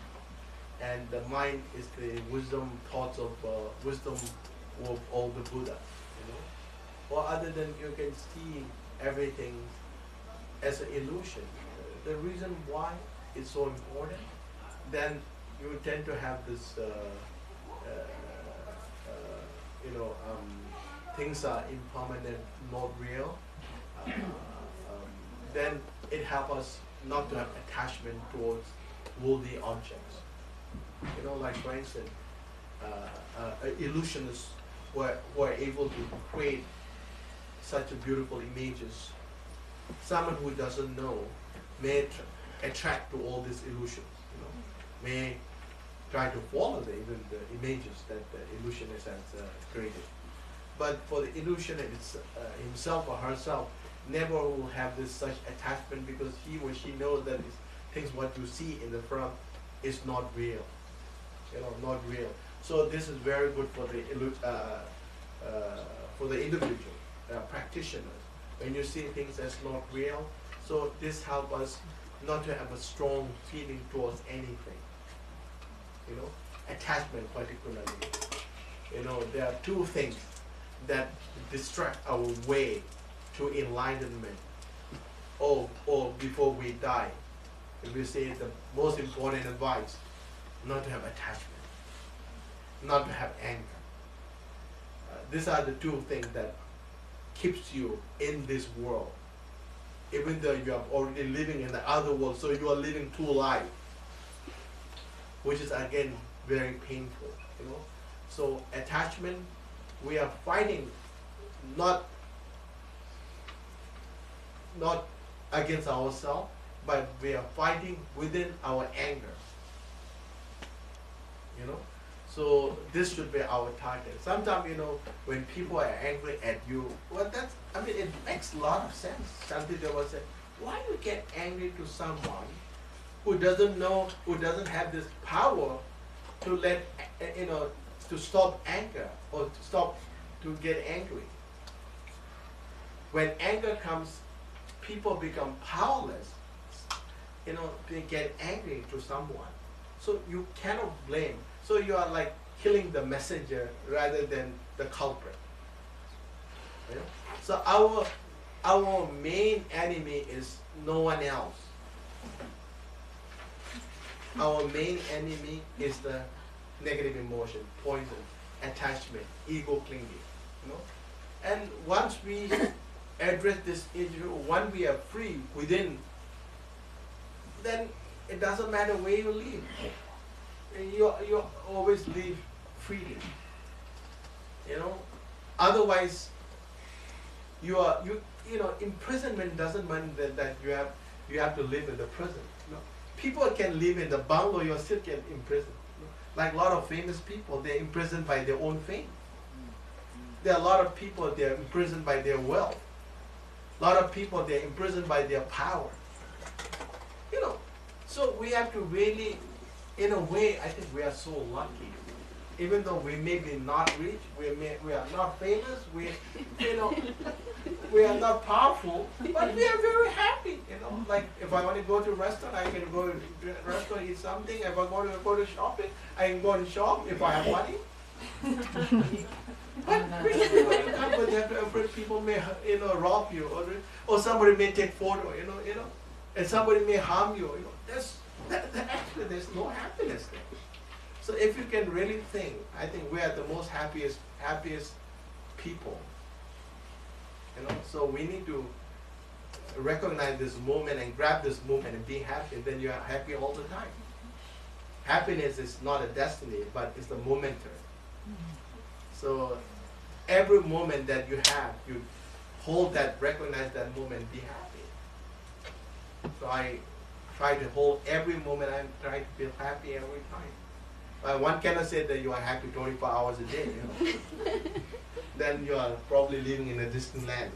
and the mind is the wisdom thoughts of wisdom of all the Buddha. Or other than you can see everything as an illusion. The reason why it's so important, then you tend to have this, things are impermanent, not real. Then it helps us not to have attachment towards worldly objects. Like for instance, illusionists were able to create such a beautiful images. Someone who doesn't know may attract to all these illusions. May try to follow even the images that the illusionist has created. But for the illusionist himself or herself, never will have this such attachment, because he or she knows that things what you see in the front is not real. Not real. So this is very good for the individual practitioners. When you see things as not real, so this helps us not to have a strong feeling towards anything. Attachment particularly. There are two things that distract our way to enlightenment, or before we die. If we say the most important advice, not to have attachment, not to have anger. These are the two things that keeps you in this world, even though you are already living in the other world. So you are living two lives, which is again very painful. So attachment, we are fighting not against ourselves, but we are fighting within our anger. So this should be our target. Sometimes, when people are angry at you, well, it makes a lot of sense. Sometimes they will say, why you get angry to someone who doesn't know, who doesn't have this power to to stop anger or to get angry. When anger comes, people become powerless. they get angry to someone. So you cannot blame. So you are like killing the messenger rather than the culprit. You know? So our main enemy is no one else. Our main enemy is the negative emotion, poison, attachment, ego clinging. And once we address this issue, once we are free within, then it doesn't matter where you live. You always live freely. Otherwise, imprisonment doesn't mean that you have to live in the prison. People can live in the bungalow, you still get imprisoned. Like a lot of famous people, they're imprisoned by their own fame. There are a lot of people, they're imprisoned by their wealth. A lot of people, they're imprisoned by their power. So we have to really, in a way, I think we are so lucky. Even though we may be not rich, we are not famous, we are not powerful, but we are very happy. Like if I want to go to a restaurant, I can go to a restaurant, eat something. If I want to go to shopping, I can go to shop if I have money. But when you have to afraid people may rob you, or somebody may take photo, and somebody may harm you. Actually there's no happiness there. So if you can really think, I think we are the most happiest people. So we need to recognize this moment and grab this moment and be happy, and then you are happy all the time. Happiness is not a destiny, but it's the momentary. So every moment that you have, you hold that, recognize that moment, be happy. So I try to hold every moment. I try to feel happy every time. One cannot say that you are happy 24 hours a day. Then you are probably living in a distant land.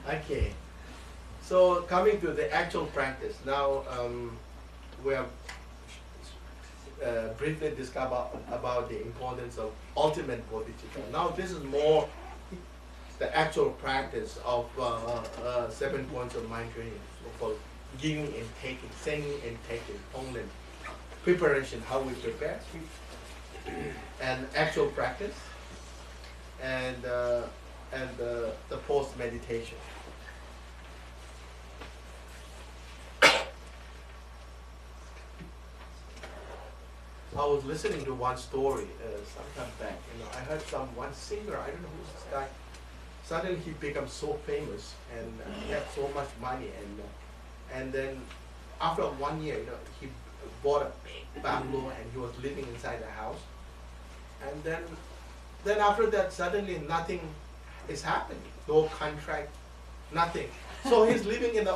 Okay. So coming to the actual practice now, we have briefly discussed about the importance of ultimate bodhicitta. Now this is more the actual practice of 7 points of mind training, so called giving and taking, sending and taking, only preparation, how we prepare, and actual practice, and the post meditation. I was listening to one story some time back. I heard one singer. I don't know who's this guy. Suddenly he became so famous and he had so much money, and then after 1 year, he bought a big bungalow and he was living inside the house. And then after that, suddenly nothing is happening. No contract, nothing. So he's living in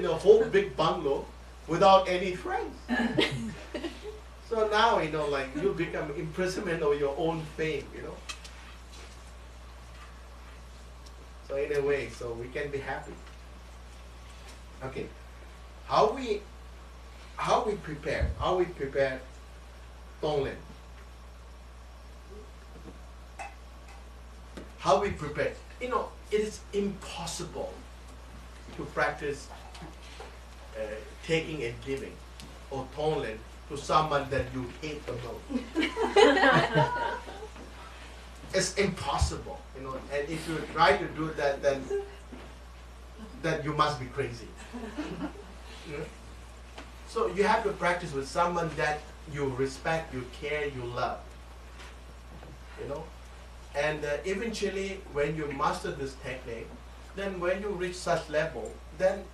a whole big bungalow without any friends. So now, like you become imprisonment of your own fame, So in a way, so we can be happy. Okay, how we prepare Tonglen. How we prepare. It is impossible to practice taking and giving or Tonglen to someone that you hate the most. It's impossible, and if you try to do that, then you must be crazy. So you have to practice with someone that you respect, you care, you love. And eventually, when you master this technique, then when you reach such level, then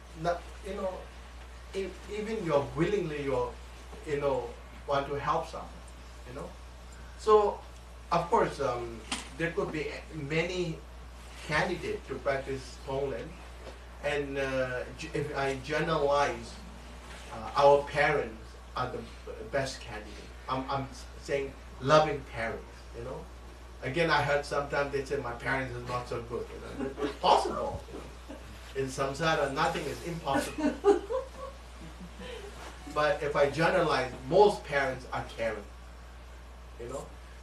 even you're willingly want to help someone. So of course there could be many candidates to practice Tonglen, and if I generalize, our parents are the best candidate. I'm saying loving parents. Again, I heard sometimes they say my parents is not so good. It's possible. In samsara, nothing is impossible. But if I generalize, most parents are caring.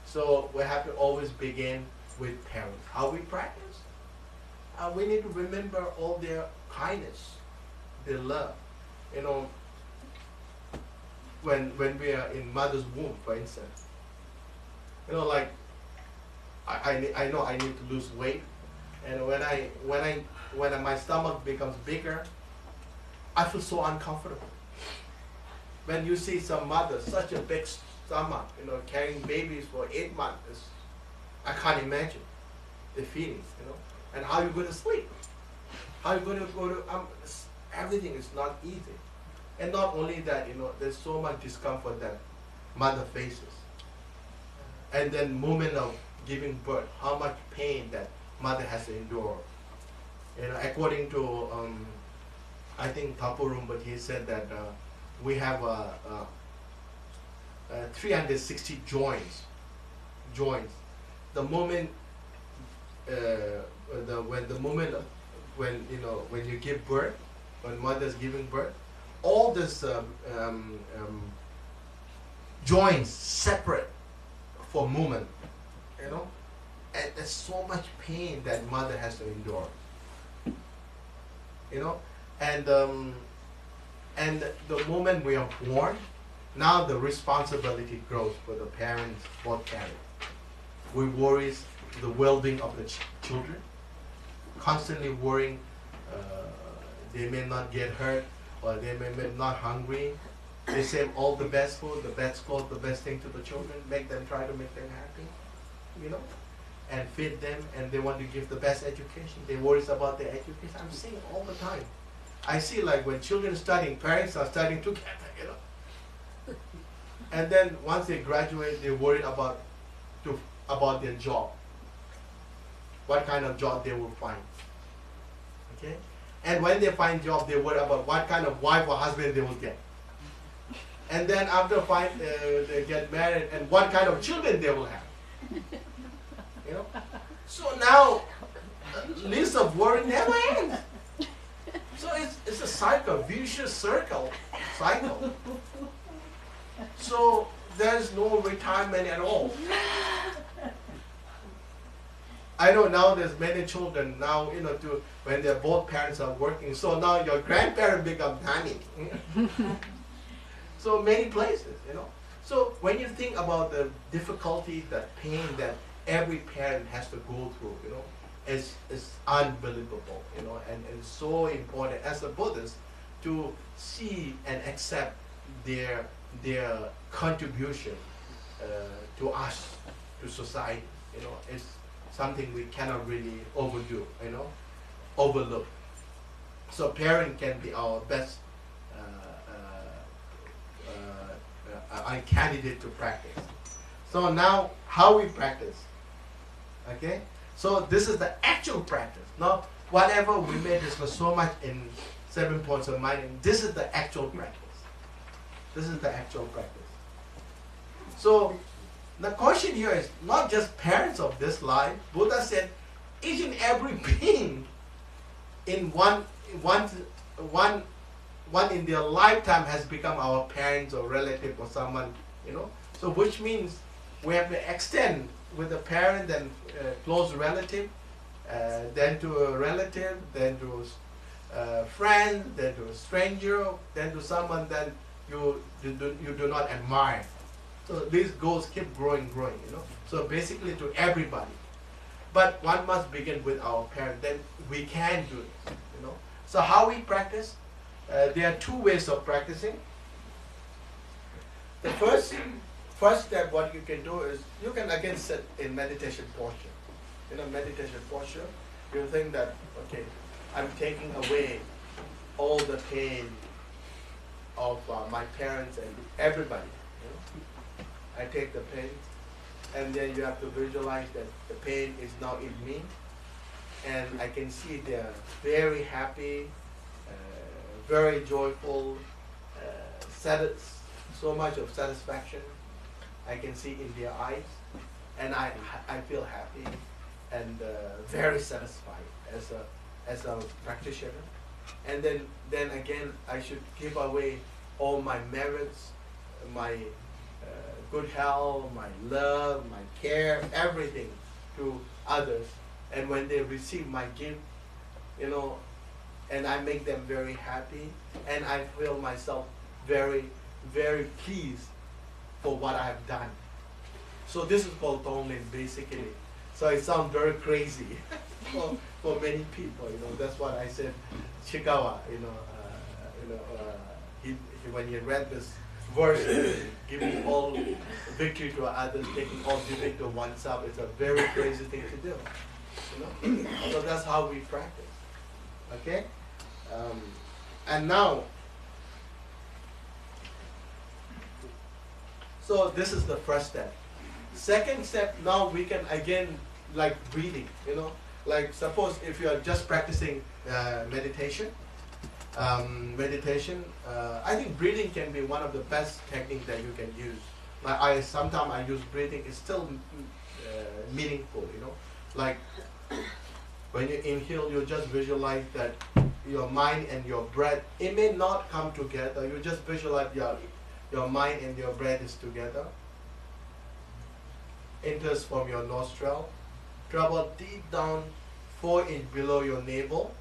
So we have to always begin with parents. How we practice? We need to remember all their kindness, they love. You know, when we are in mother's womb, for instance, you know, like I know I need to lose weight, and when my stomach becomes bigger, I feel so uncomfortable. When you see some mother, such a big stomach, you know, carrying babies for 8 months, I can't imagine the feelings, you know, and how you're going to sleep, how you're going to go to, everything is not easy. And not only that, you know, there's so much discomfort that mother faces. And then moment of giving birth, how much pain that mother has to endure. You know, according to, I think Tapo Rinpoche, he said that we have 360 joints. The moment, when you give birth, when mother's giving birth, all this joints separate for movement, you know, and there's so much pain that mother has to endure, you know, and the moment we are born, now the responsibility grows for the parents, both parents. We worry the well-being of the children, constantly worrying they may not get hurt, or they may be not hungry. They save all the best food, the best clothes, the best thing to the children, try to make them happy, you know, and feed them, and they want to give the best education. They worry about their education. I'm seeing all the time. I see, like, when children are studying, parents are studying together, you know. And then once they graduate, they worry about their job, what kind of job they will find. Okay? And when they find job, they worry about what kind of wife or husband they will get. And then after they get married, and what kind of children they will have. You know? So now, list of worry never ends. So it's a cycle, vicious cycle. So there's no retirement at all. I know now there's many children now, you know, when their both parents are working. So now your grandparents become nanny. So many places, you know. So when you think about the difficulty, the pain that every parent has to go through, you know, it's unbelievable, you know, and it's so important as a Buddhist to see and accept their contribution to us, to society, you know. It's something we cannot really overdo, you know, overlook. So parent can be our best candidate to practice. So now, how we practice, okay? So this is the actual practice. Now, whatever we may discuss so much in 7 points of mind, this is the actual practice. This is the actual practice. So the question here is not just parents of this life. Buddha said each and every being in one in their lifetime has become our parents or relative or someone, you know. So which means we have to extend with a parent, then close relative, then to a relative, then to a friend, then to a stranger, then to someone that you do not admire. So these goals keep growing, you know. So basically to everybody. But one must begin with our parents, then we can do this, you know. So how we practice? There are 2 ways of practicing. The first step, what you can do is, you can again sit in meditation posture. You know, meditation posture, you think that, okay, I'm taking away all the pain of my parents and everybody. You know? I take the pain, and then you have to visualize that the pain is now in me, and I can see they're very happy, very joyful, so much of satisfaction I can see in their eyes, and I feel happy and very satisfied as a practitioner. And then again, I should give away all my merits, my good health, my love, my care, everything to others. And when they receive my gift, you know, and I make them very happy, and I feel myself very, very pleased for what I have done. So this is called Tonglen basically. So it sounds very crazy for many people, That's what I said. Chikawa, when he read this verse, giving all victory to others, taking all defeat to oneself, it's a very crazy thing to do. So that's how we practice. Okay? And now, so this is the first step. Second step, now we can again, like breathing, Like suppose if you are just practicing meditation, I think breathing can be one of the best techniques that you can use. Like sometimes I use breathing, it's still meaningful, Like when you inhale, you just visualize that your mind and your breath, it may not come together, you just visualize your mind and your breath is together. Enters from your nostril, travel deep down 4 inches below your navel,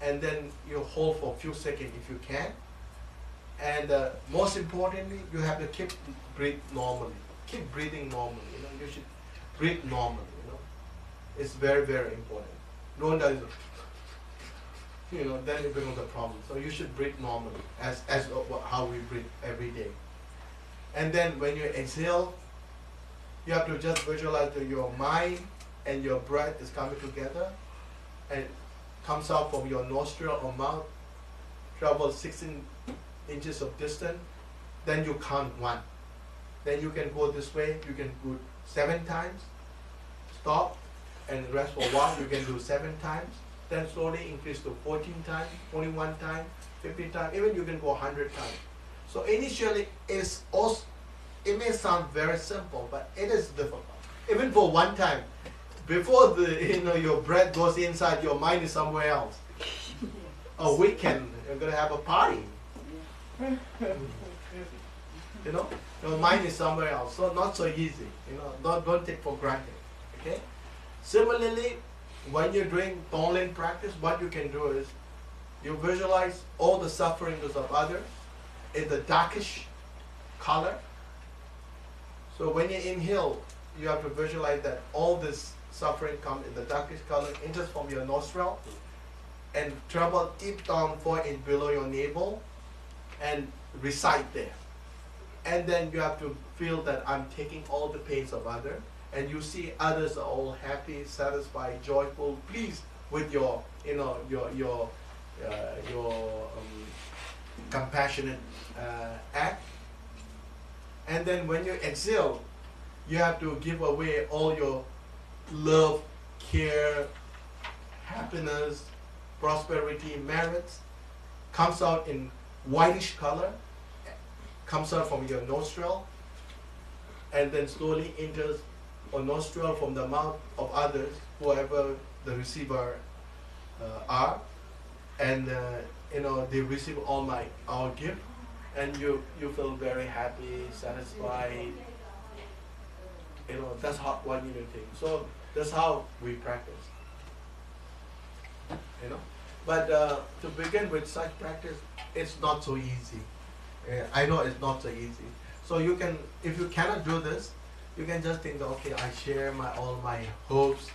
and then you hold for a few seconds if you can. And most importantly, you have to keep breathe normally. Keep breathing normally. You should breathe normally. It's very, very important. Don't do then it becomes a problem. So you should breathe normally, as how we breathe every day. And then when you exhale, you have to just visualize that your mind and your breath is coming together, and comes out from your nostril or mouth, travels 16 inches of distance, then you count 1. Then you can go this way, you can go 7 times, stop, and rest for a while, you can do 7 times, then slowly increase to 14 times, 21 times, 50 times, even you can go 100 times. So initially, it may sound very simple, but it is difficult. Even for 1 time, before your breath goes inside, your mind is somewhere else. A weekend, you're gonna have a party. Your mind is somewhere else, so not so easy. Don't take for granted. Okay. Similarly, when you're doing Tonglen practice, what you can do is you visualize all the sufferings of others in the darkish color. So when you inhale, you have to visualize that all this suffering comes in the darkish color, enters from your nostril, and travel deep down 4 inches below your navel, and reside there. And then you have to feel that I'm taking all the pains of others, and you see others are all happy, satisfied, joyful, pleased with your compassionate act. And then when you exhale, you have to give away all your love, care, happiness, prosperity, merits. Comes out in whitish color, comes out from your nostril, and then slowly enters a nostril from the mouth of others, whoever the receiver are, and they receive our gift, and you feel very happy, satisfied. That's what you need to think. So that's how we practice. But to begin with such practice, it's not so easy. I know it's not so easy. So you can, if you cannot do this, you can just think, okay, I share all my hopes,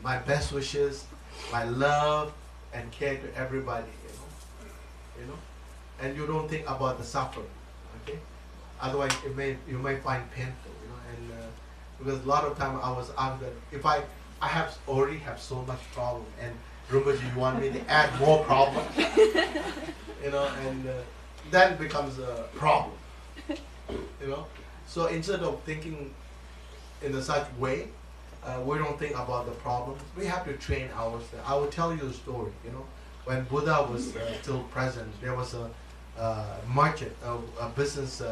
my best wishes, my love and care to everybody. And you don't think about the suffering. Okay. Otherwise, you may find painful. And because a lot of time I was asked that if I already have so much problem, and Rinpoche, you want me to add more problem, and that becomes a problem, So instead of thinking in such way, we don't think about the problems. We have to train ourselves. I will tell you a story. When Buddha was still present, there was a merchant, a business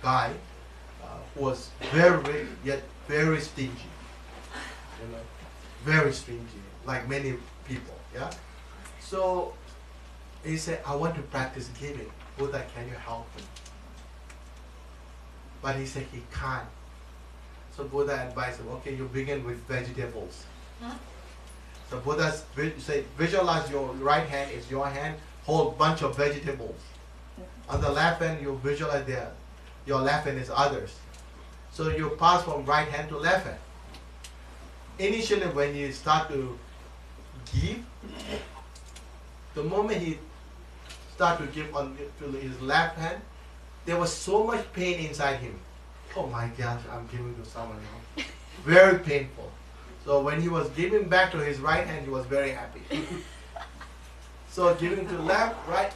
guy, who was very rich yet very stingy. Very stingy, like many people. Yeah. So he said, I want to practice giving. Buddha, can you help me? But he said he can't. So Buddha advised him, okay, you begin with vegetables. The Buddha say, visualize your right hand is your hand, hold bunch of vegetables. On the left hand, you visualize your left hand is others. So you pass from right hand to left hand. Initially, when you start to give, the moment he start to give on to his left hand, there was so much pain inside him. Oh my gosh, I'm giving to someone else. Very painful. So when he was giving back to his right hand, he was very happy. So giving to left, right,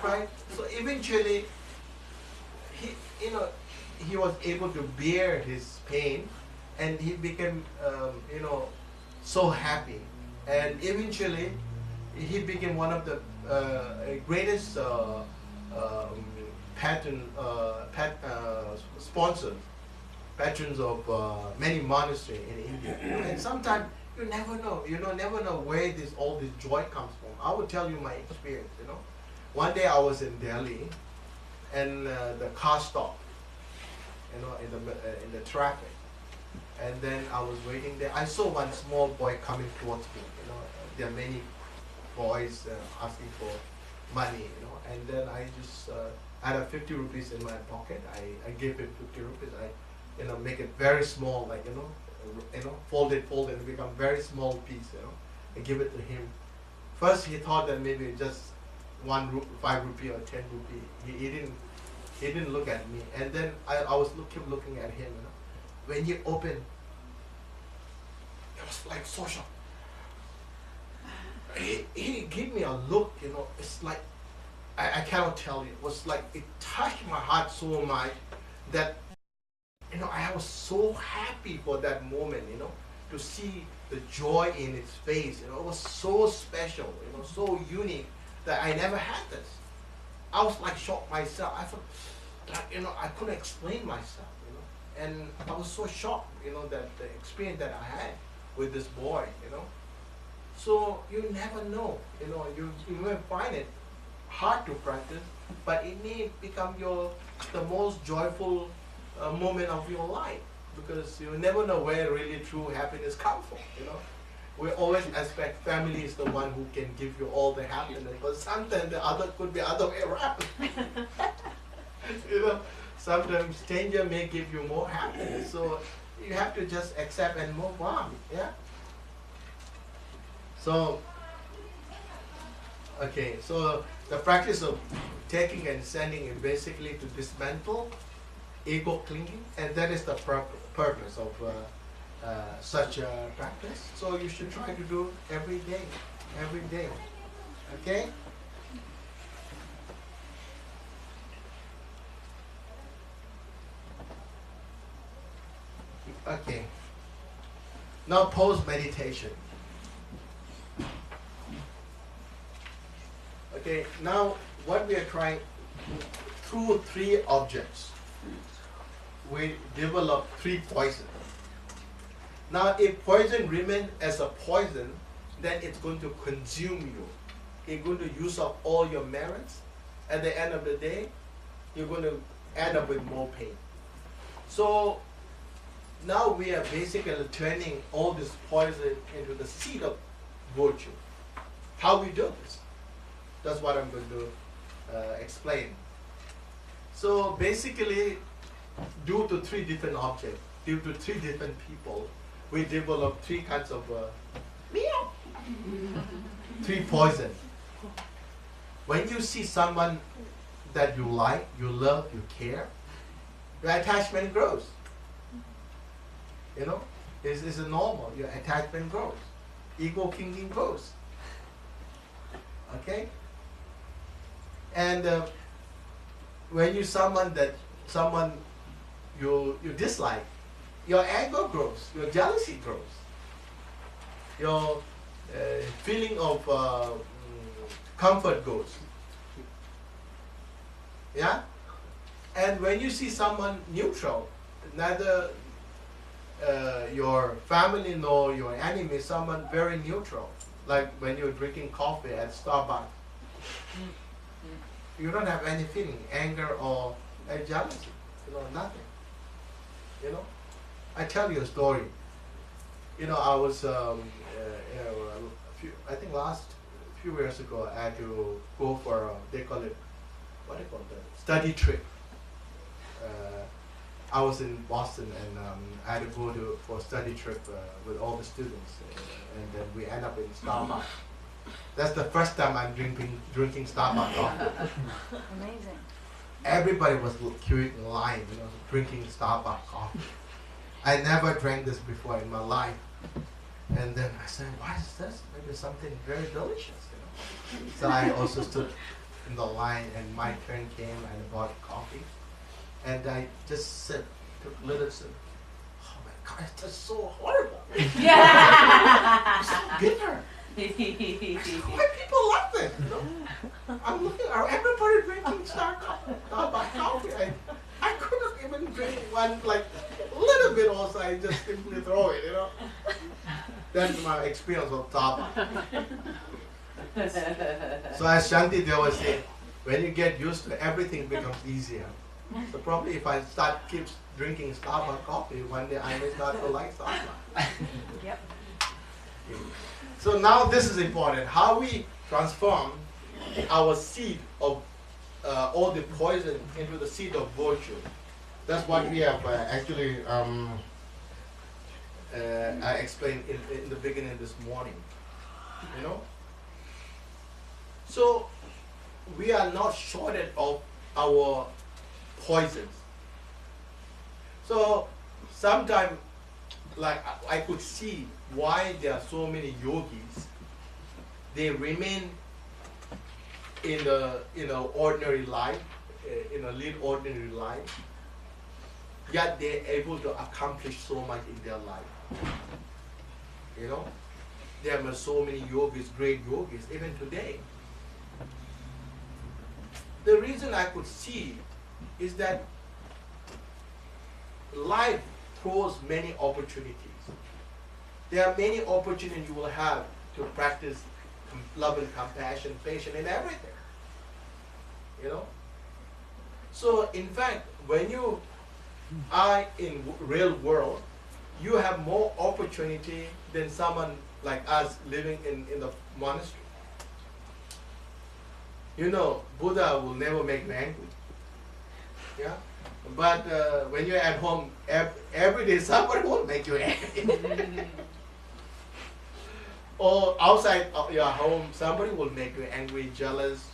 right. So eventually, he was able to bear his pain, and he became, so happy. And eventually, he became one of the greatest sponsors, patrons of many monasteries in India. And sometimes you never know, never know where all this joy comes from. I will tell you my experience. One day I was in Delhi, and the car stopped, in the traffic. And then I was waiting there. I saw one small boy coming towards me. There are many boys asking for money. And then I just I had 50 rupees in my pocket. I gave him 50 rupees. I make it very small, like fold it, and become very small piece. I give it to him. First he thought that maybe just 5 rupee or 10 rupee. He didn't look at me. And then I was keep looking at him. When he opened, it was like so shocked. He gave me a look. It's like I cannot tell you. It was like it touched my heart so much that I was so happy for that moment. To see the joy in its face. It was so special. So unique that I never had this. I was like shocked myself. I felt like I couldn't explain myself. And I was so shocked. That the experience that I had with this boy. So you never know. You may find it hard to practice, but it may become the most joyful moment of your life, because you never know where really true happiness comes from. We always expect family is the one who can give you all the happiness, but sometimes the other could be other way around. Sometimes stranger may give you more happiness, so you have to just accept and move on. Yeah. So, okay, so the practice of taking and sending is basically to dismantle ego clinging, and that is the purpose of such a practice. So you should try to do every day. Okay? Okay. Now pause meditation. Okay, now what we are trying, through 3 objects, we develop 3 poisons. Now if poison remains as a poison, then it's going to consume you. It's going to use up all your merits. At the end of the day, you're going to end up with more pain. So now we are basically turning all this poison into the seed of virtue. How we do this? That's what I'm going to explain. So basically, due to 3 different objects, due to 3 different people, we develop 3 kinds of 3 poison. When you see someone that you like, you love, you care, your attachment grows. It's normal. Your attachment grows. Ego clinging grows. Okay? And when you someone you dislike, your anger grows, your jealousy grows, your feeling of comfort goes. Yeah? And when you see someone neutral, neither your family nor your enemy, someone very neutral, like when you're drinking coffee at Starbucks, you don't have any feeling, anger or jealousy, nothing. I tell you a story. I was I think last few years ago, I had to go for they call it, what do you call that? Study trip. I was in Boston and I had to go for a study trip with all the students, and then we end up in Starbucks. That's the first time I'm drinking Starbucks coffee. Amazing. Everybody was queuing in line, drinking Starbucks coffee. I never drank this before in my life. And then I said, "What is this? Maybe something very delicious." So I also stood in the line, and my turn came and bought coffee. And I just took a little sip. Oh my God, it tastes so horrible. Yeah. It's so bitter. Why people love it? I'm looking at everybody drinking Starbucks coffee. I couldn't even drink one, like a little bit also. I just simply throw it, That's my experience of Starbucks. So as Shanti they always say, when you get used to it, everything becomes easier. So probably if I keep drinking Starbucks coffee, one day I may start to like Starbucks. Yep. So now this is important. How we transform our seed of all the poison into the seed of virtue. That's what we have actually I explained in the beginning this morning. So we are not shorted of our poisons. So sometimes, like I could see why there are so many yogis. They remain in ordinary life, lead ordinary life, yet they're able to accomplish so much in their life. There are so many yogis, great yogis, even today. The reason I could see is that life throws many opportunities. There are many opportunities you will have to practice love and compassion, patience, and everything. So in fact, when you are in real world, you have more opportunity than someone like us living in the monastery. Buddha will never make you angry. Yeah? But when you're at home, every day somebody will make you angry. Or outside of your home, somebody will make you angry, jealous.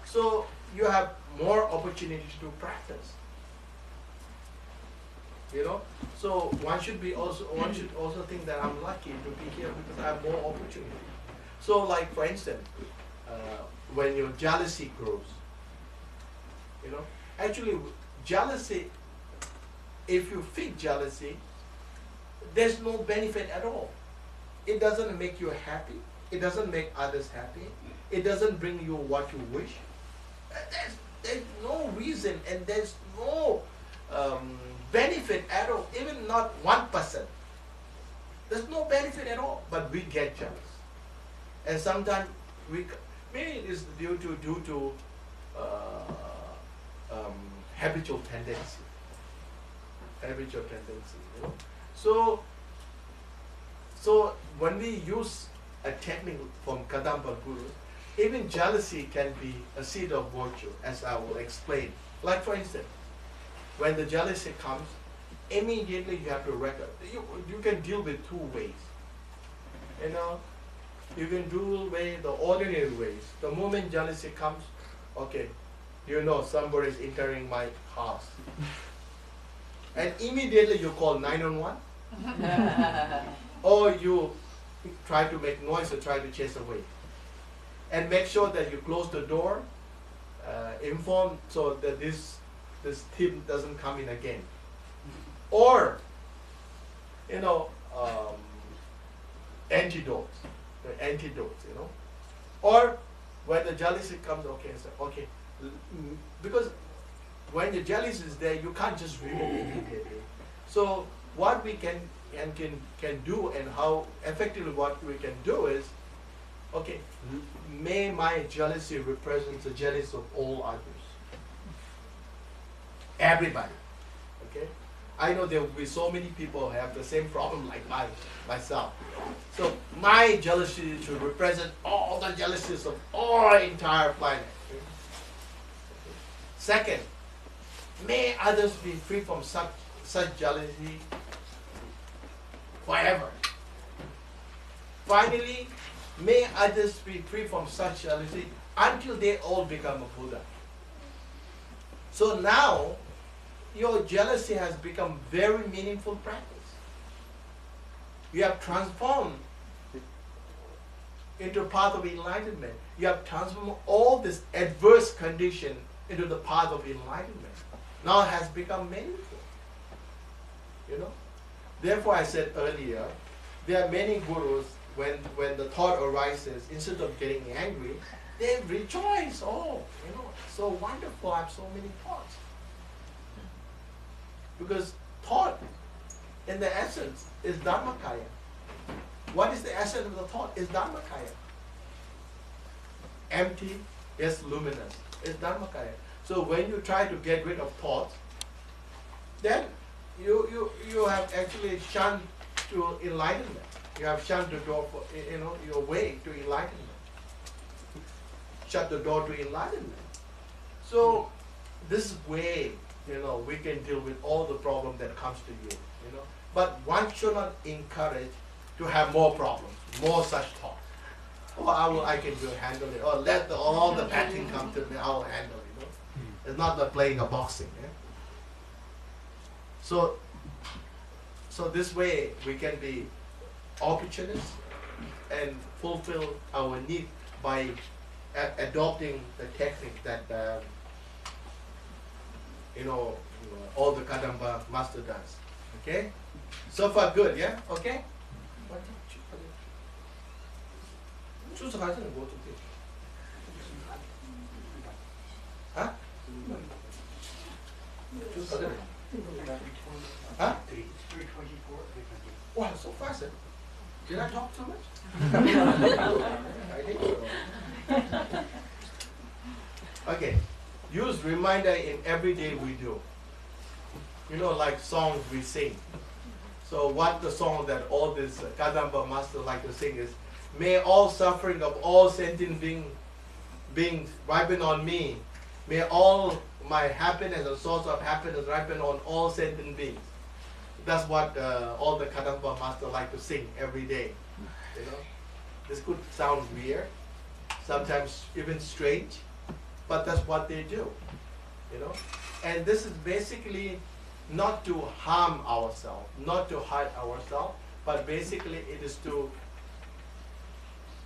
So you have more opportunity to practice. So one should also think that I'm lucky to be here because I have more opportunity. So like for instance, when your jealousy grows, actually jealousy, if you feel jealousy, there's no benefit at all. It doesn't make you happy. It doesn't make others happy. It doesn't bring you what you wish. There's no reason and there's no benefit at all, even not 1%. There's no benefit at all, but we get jealous. And sometimes maybe it is due to habitual tendency. So when we use a technique from Kadampa Guru, even jealousy can be a seed of virtue, as I will explain. Like for instance, when the jealousy comes, immediately you have to record. You can deal with two ways. You can deal with the ordinary ways. The moment jealousy comes, okay, somebody is entering my house. And immediately you call 911. Or you try to make noise or try to chase away. And make sure that you close the door, inform so that this thief doesn't come in again. Or, antidotes, Or when the jealousy comes, okay, because when the jealousy is there, you can't just remove it immediately. So what we can do and how effectively what we can do is, okay, may my jealousy represent the jealousy of all others. Everybody. Okay? I know there will be so many people who have the same problem like myself. So my jealousy should represent all the jealousies of our entire planet. Second, may others be free from such jealousy forever. Finally, may others be free from such jealousy until they all become a Buddha. So now, your jealousy has become very meaningful practice. You have transformed into a path of enlightenment. You have transformed all this adverse condition into the path of enlightenment. Now it has become meaningful. You know? Therefore I said earlier, there are many gurus, when the thought arises, instead of getting angry, they rejoice. Oh, you know, so wonderful, I have so many thoughts. Because thought, in the essence, is Dharmakaya. What is the essence of the thought? Is Dharmakaya. Empty, is luminous. Is Dharmakaya. So when you try to get rid of thoughts, then you have actually shunned to enlightenment. You have shut the door for, you know, your way to enlightenment. Shut the door to enlightenment. So this way, you know, we can deal with all the problem that comes to you, you know. But one should not encourage to have more problems, more such thoughts. Oh, I can do handle it. Or let all the bad thing come to me, I'll handle it. You know? It's not like playing a boxing. Yeah? So this way we can be opportunists and fulfill our need by adopting the technique that you know, all the Kadamba master does. Okay? So far good, yeah? Okay? Huh? Huh? 324. Wow, so fast. Eh? Did I talk too much? I think so. Okay. Use reminder in every day we do. You know, like songs we sing. So what the song that all this Kadamba master like to sing is, may all suffering of all sentient beings ripen on me. May all my happiness and source of happiness ripen on all sentient beings. That's what all the Kadamba master like to sing every day. You know, this could sound weird, sometimes even strange, but that's what they do. You know, and this is basically not to harm ourselves, not to hurt ourselves, but basically it is to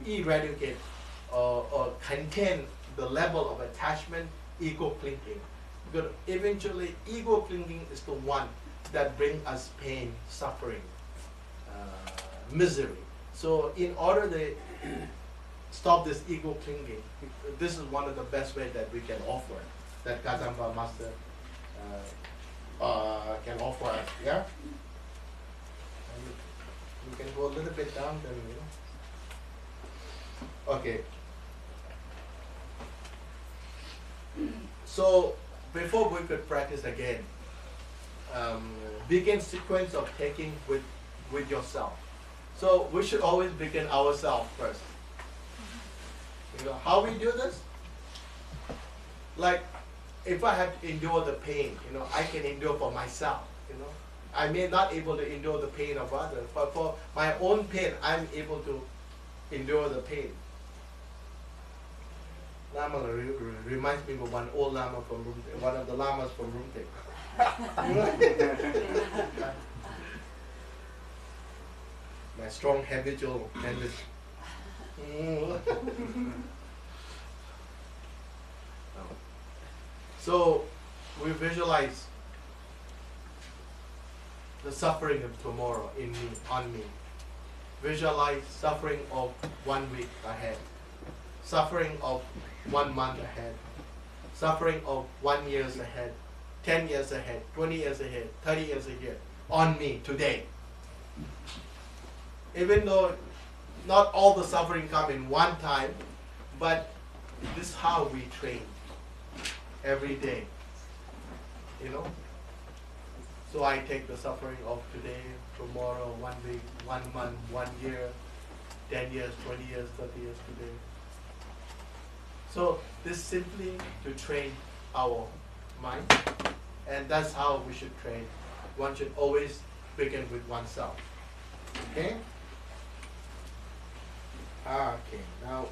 eradicate or contain the level of attachment, ego clinging. Because eventually ego clinging is the one that brings us pain, suffering, misery. So in order to stop this ego clinging, this is one of the best ways that we can offer, that Kadamba master can offer us. Yeah? And we can go a little bit down then, you know. Okay. So before we could practice again, begin sequence of taking with yourself. So we should always begin ourselves first. You know how we do this? Like if I have to endure the pain, you know, I can endure for myself. You know, I may not able to endure the pain of others, but for my own pain, I'm able to endure the pain. Lama reminds me of one old Lama from Rumtek, one of the Lamas from Rumtek. My strong habitual tendency. So we visualize the suffering of tomorrow in me, on me. Visualize suffering of 1 week ahead, suffering of 1 month ahead, suffering of 1 year ahead, 10 years ahead, 20 years ahead, 30 years ahead, on me today. Even though not all the suffering come in one time, but this is how we train every day. You know? So I take the suffering of today, tomorrow, 1 week, 1 month, 1 year, 10 years, 20 years, 30 years today. So this simply to train our mind, and that's how we should train. One should always begin with oneself. Okay? Okay, now,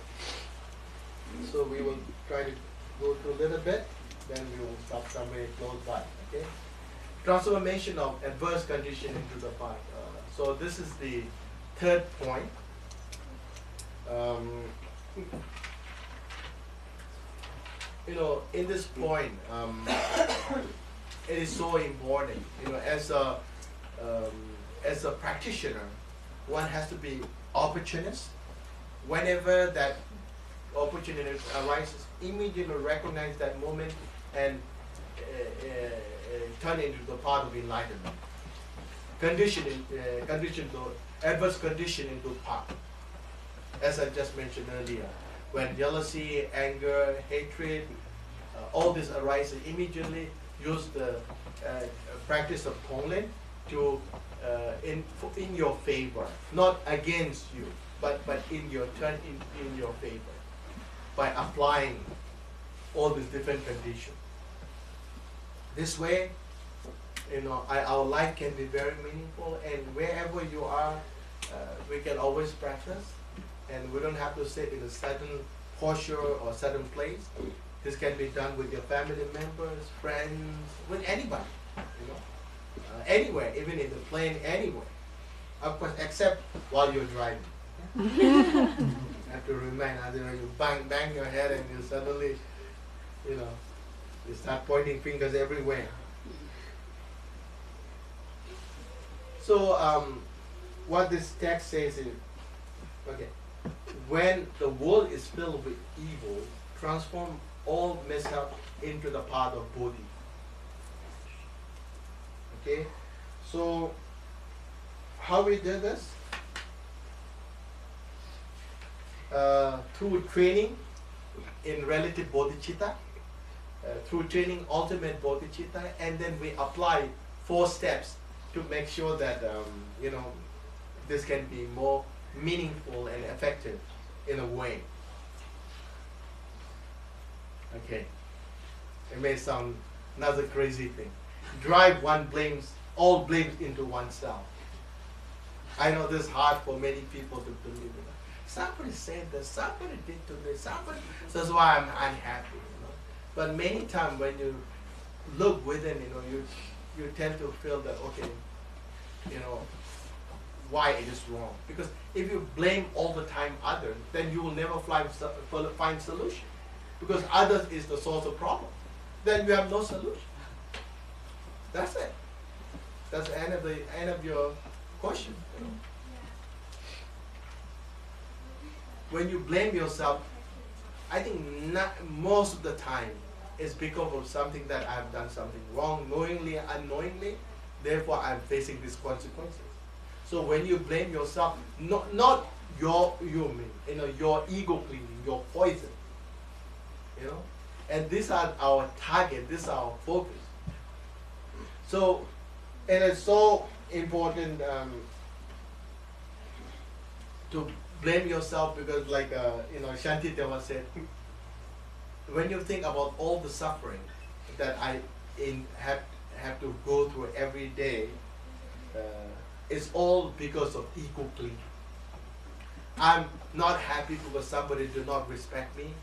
so we will try to go through a little bit, then we will stop somewhere close by. Okay? Transformation of adverse condition into the part. So this is the third point. You know, in this point, it is so important. You know, as a practitioner, one has to be opportunist. Whenever that opportunity arises, immediately recognize that moment and turn into the path of enlightenment. Condition the adverse condition into path. As I just mentioned earlier, when jealousy, anger, hatred, all this arises, immediately use the practice of Tonglen to in your favor, not against you, but in your turn in your favor, by applying all these different conditions. This way, you know, our life can be very meaningful, and wherever you are, we can always practice, and we don't have to sit in a certain posture or certain place. This can be done with your family members, friends, with anybody, you know, anywhere, even in the plane, anywhere. Of course, except while you're driving. You have to remind, otherwise you bang your head and you suddenly, you know, you start pointing fingers everywhere. So what this text says is, okay, when the world is filled with evil, transform all mishap into the path of Bodhi. Okay, so how we did this? Through training in relative bodhicitta, through training ultimate bodhicitta, and then we apply 4 steps to make sure that you know, this can be more meaningful and effective in a way. Okay, it may sound another crazy thing. Drive all blames into oneself. I know this is hard for many people to believe in. Somebody said this, somebody did to this, somebody. So that's why I'm unhappy. You know? But many times when you look within, you know, you tend to feel that, okay, you know, why it is wrong. Because if you blame all the time others, then you will never find solution. Because others is the source of problem. Then you have no solution. That's it. That's the end of your question. You know? When you blame yourself, I think most of the time it's because of something that I've done something wrong, knowingly, unknowingly. Therefore, I'm facing these consequences. So when you blame yourself, not your ego cleaning, your poison, you know, and these are our target. This is our focus. So, and it's so important to blame yourself, because like you know, Shanti Deva said, when you think about all the suffering that I have to go through every day, it's all because of ego cleaning. I'm not happy because somebody did not respect me,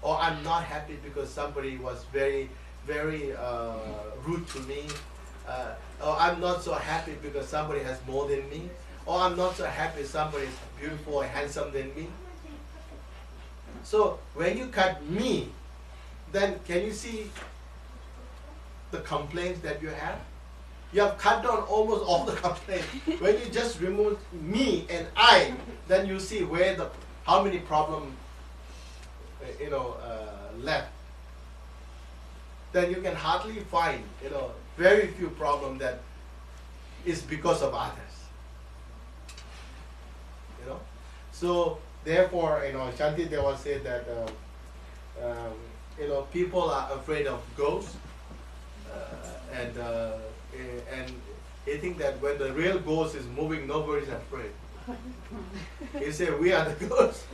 or I'm not happy because somebody was very, very rude to me, or I'm not so happy because somebody has more than me, or I'm not so happy somebody is beautiful or handsome than me. So when you cut me, then can you see the complaints that you have? You have cut down almost all the complaints. When you just remove me and I, then you see how many problems left. Then you can hardly find very few problems that is because of others. So therefore, Shanti Deva said that people are afraid of ghosts, and he think that when the real ghost is moving, nobody's afraid. He said, we are the ghosts,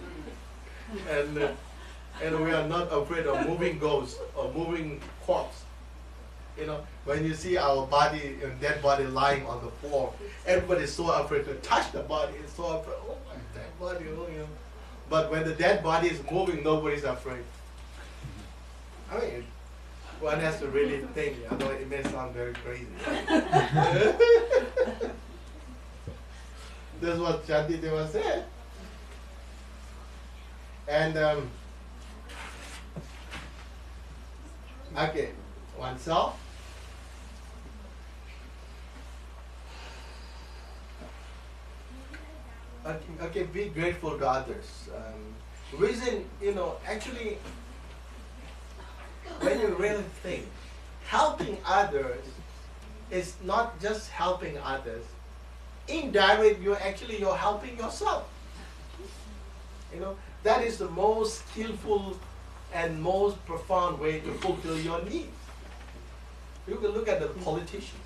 and we are not afraid of moving ghosts or moving corpse. You know, when you see our body, dead body lying on the floor, everybody's so afraid to touch the body. It's so afraid, oh my dead body, oh, you know. But when the dead body is moving, nobody's afraid. I mean, one has to really think, although it may sound very crazy. That's what Shantideva said. And, okay, oneself. Okay, be grateful to others. Reason, you know, actually, when you really think, helping others is not just helping others. Indirect, you're helping yourself. You know, that is the most skillful and most profound way to fulfill your needs. You can look at the politicians.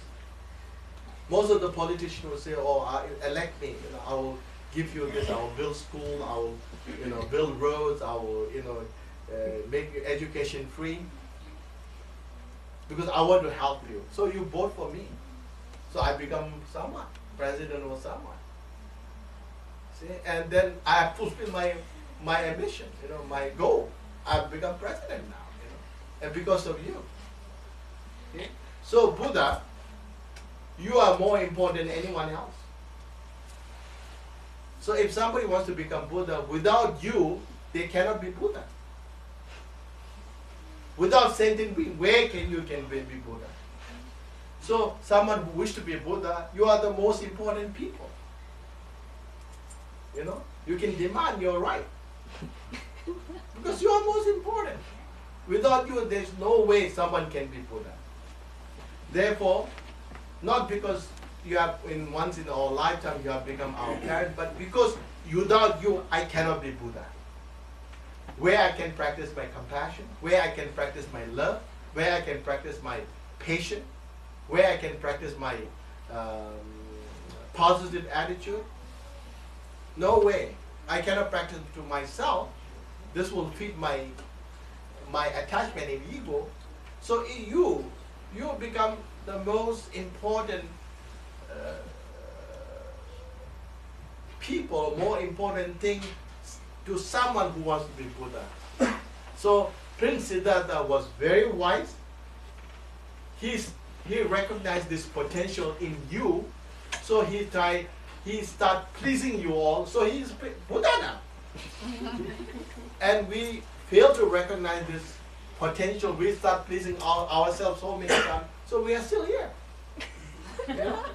Most of the politicians will say, "Oh, elect me. You know, I will give you this. I will build school. I will, you know, build roads. I will, you know, make your education free. Because I want to help you. So you vote for me. So I become someone, president or someone. See, and then I fulfill my ambition. You know, my goal. I've become president now. You know, and because of you. Okay? So Buddha, you are more important than anyone else. So if somebody wants to become Buddha, without you, they cannot be Buddha. Without sentient being, where can you be Buddha? So someone who wishes to be Buddha, you are the most important people. You know, you can demand your right. Because you are most important. Without you, there's no way someone can be Buddha. Therefore, not because you have once in our lifetime you have become our parent, but because without you, I cannot be Buddha. Where I can practice my compassion, where I can practice my love, where I can practice my patience, where I can practice my positive attitude. No way. I cannot practice to myself. This will feed my attachment in ego. So you become the most important people, more important thing to someone who wants to be Buddha. So Prince Siddhartha was very wise. He recognized this potential in you, so he started pleasing you all, so he is Buddha now. And we fail to recognize this potential. We start pleasing ourselves so many times, so we are still here. You know?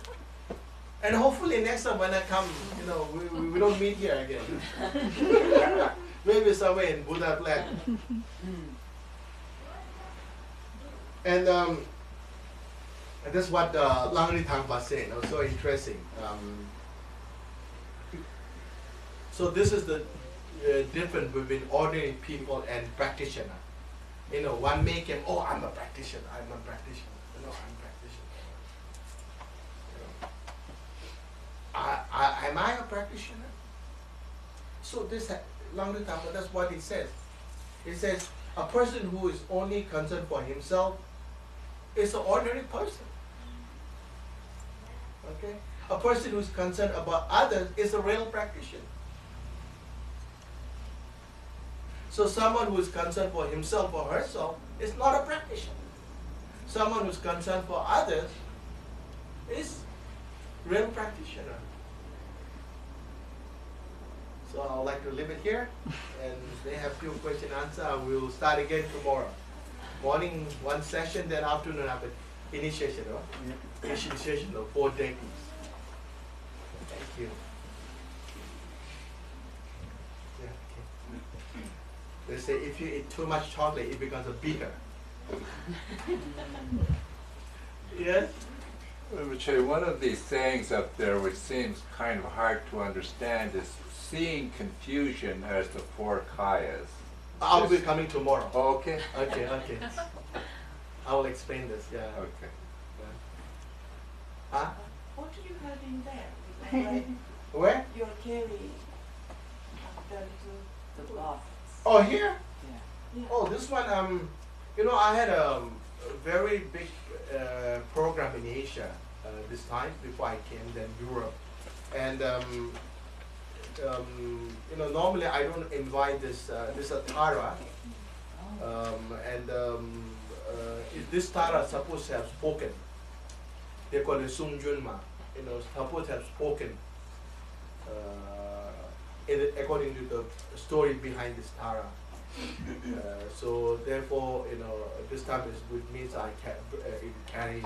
And hopefully next time when I come, you know, we don't meet here again. Maybe somewhere in Buddha land. And that's what Langri Thangpa said. It was so interesting. So this is the difference between ordinary people and practitioner. You know, one make him, oh, I'm a practitioner. I'm a practitioner. You know, I'm a practitioner. Am I a practitioner? So this Langri Thangpa, that's what it says. It says a person who is only concerned for himself is an ordinary person. Okay? A person who is concerned about others is a real practitioner. So someone who is concerned for himself or herself is not a practitioner. Someone who is concerned for others is real practitioner. So I would like to leave it here, and if they have few question answer, we'll start again tomorrow. Morning one session, then afternoon have an initiation, right? Yeah. Initiation of 4 days. Thank you. Yeah, okay. They say if you eat too much chocolate, it becomes a bigger. Yes? Rinpoche, one of these sayings up there which seems kind of hard to understand is seeing confusion as the 4 kayas. I'll be coming tomorrow. Oh, okay. Okay. I will explain this, yeah. Okay. Huh? What do you have in there? Like Where? your carry the little box. Oh, here? Yeah. Oh, this one, you know, I had a very big program in Asia this time before I came, then Europe. And, you know, normally I don't invite this Tara. This Tara is supposed to have spoken. They call it Sung Junma. You know, supposed to have spoken according to the story behind this Tara. So therefore, you know, this time is with me, so I carry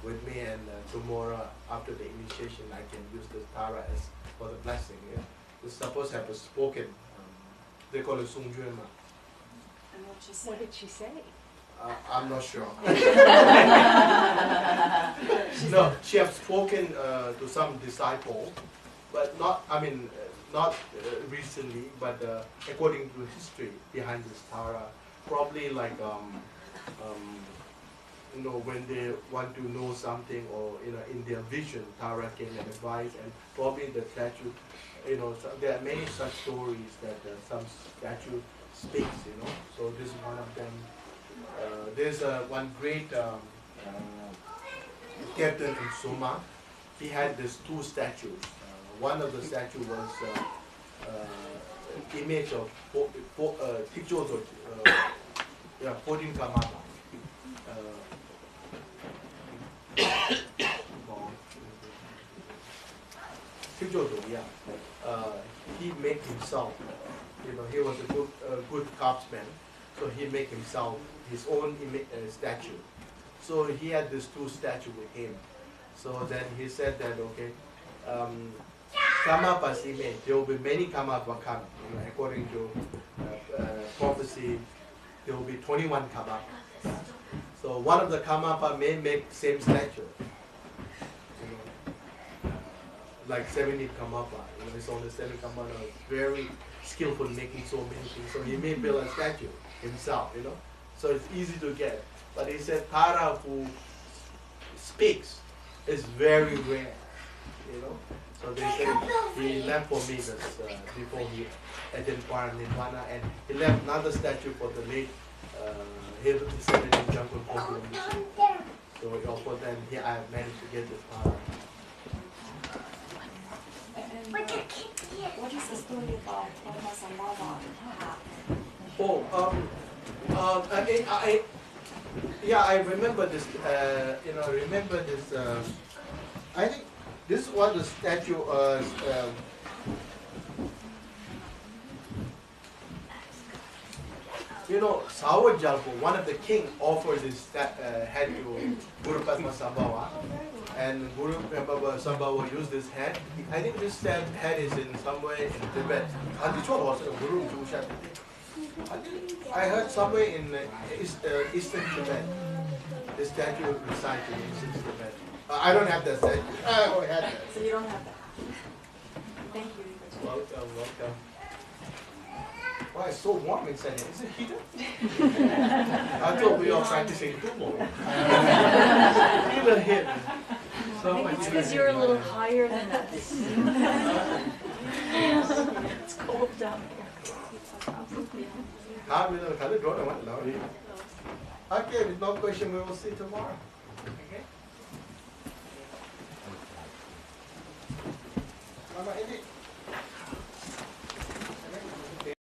with me, and tomorrow after the initiation, I can use this Tara as for the blessing. Yeah? It's supposed to have a spoken. They call it Sung Junma. And What did she say? I'm not sure. No, she has spoken to some disciple, but not, I mean, not recently, but according to history behind this Tara, probably like, you know, when they want to know something, or, you know, in their vision, Tara came and advised, and probably the statue, you know, so there are many such stories that some statue speaks, you know, so this is one of them. There's one great captain in Soma. He had these two statues. One of the statue was image of Tikjodo, 14 Kamama. Tikjodo, yeah. He made himself, you know, he was a good craftsman. So he made himself his own statue. So he had these two statues with him. So then he said that, okay, Kamapas image, there will be many Kamapas come. You know, according to prophecy, there will be 21 Kamapas. So one of the Kamapa may make same statue. You know, like 70 Kamapa. You know, it's only 7 Kamapa. Very skillful in making so many things. So he may build a statue himself, you know. So it's easy to get. But he said Tara who speaks is very rare, you know. So they said he left for me this, before he attended Nirvana, and he left another statue for the late he said in Jungle Program. So for then I have managed to get this Tara. What is the story about Parmasambhava? Oh, I remember this. You know, remember this. I think this was the statue. You know, Sawa Jalpo, one of the king, offered this head to Guru Padmasambhava, and Guru Padmasambhava used this head. I think this head is in somewhere in Tibet. I heard somewhere in eastern Tibet, this statue resides in eastern Tibet. I don't have that statue. I already had that. So you don't have that. Thank you. Welcome, welcome. Why it's so warm inside here? Is it heated? I thought we were practicing Tumo. Even here. So I think it's because you're a little higher than us. It's cold down here. Okay, with no question, we will see tomorrow. Okay? Mama,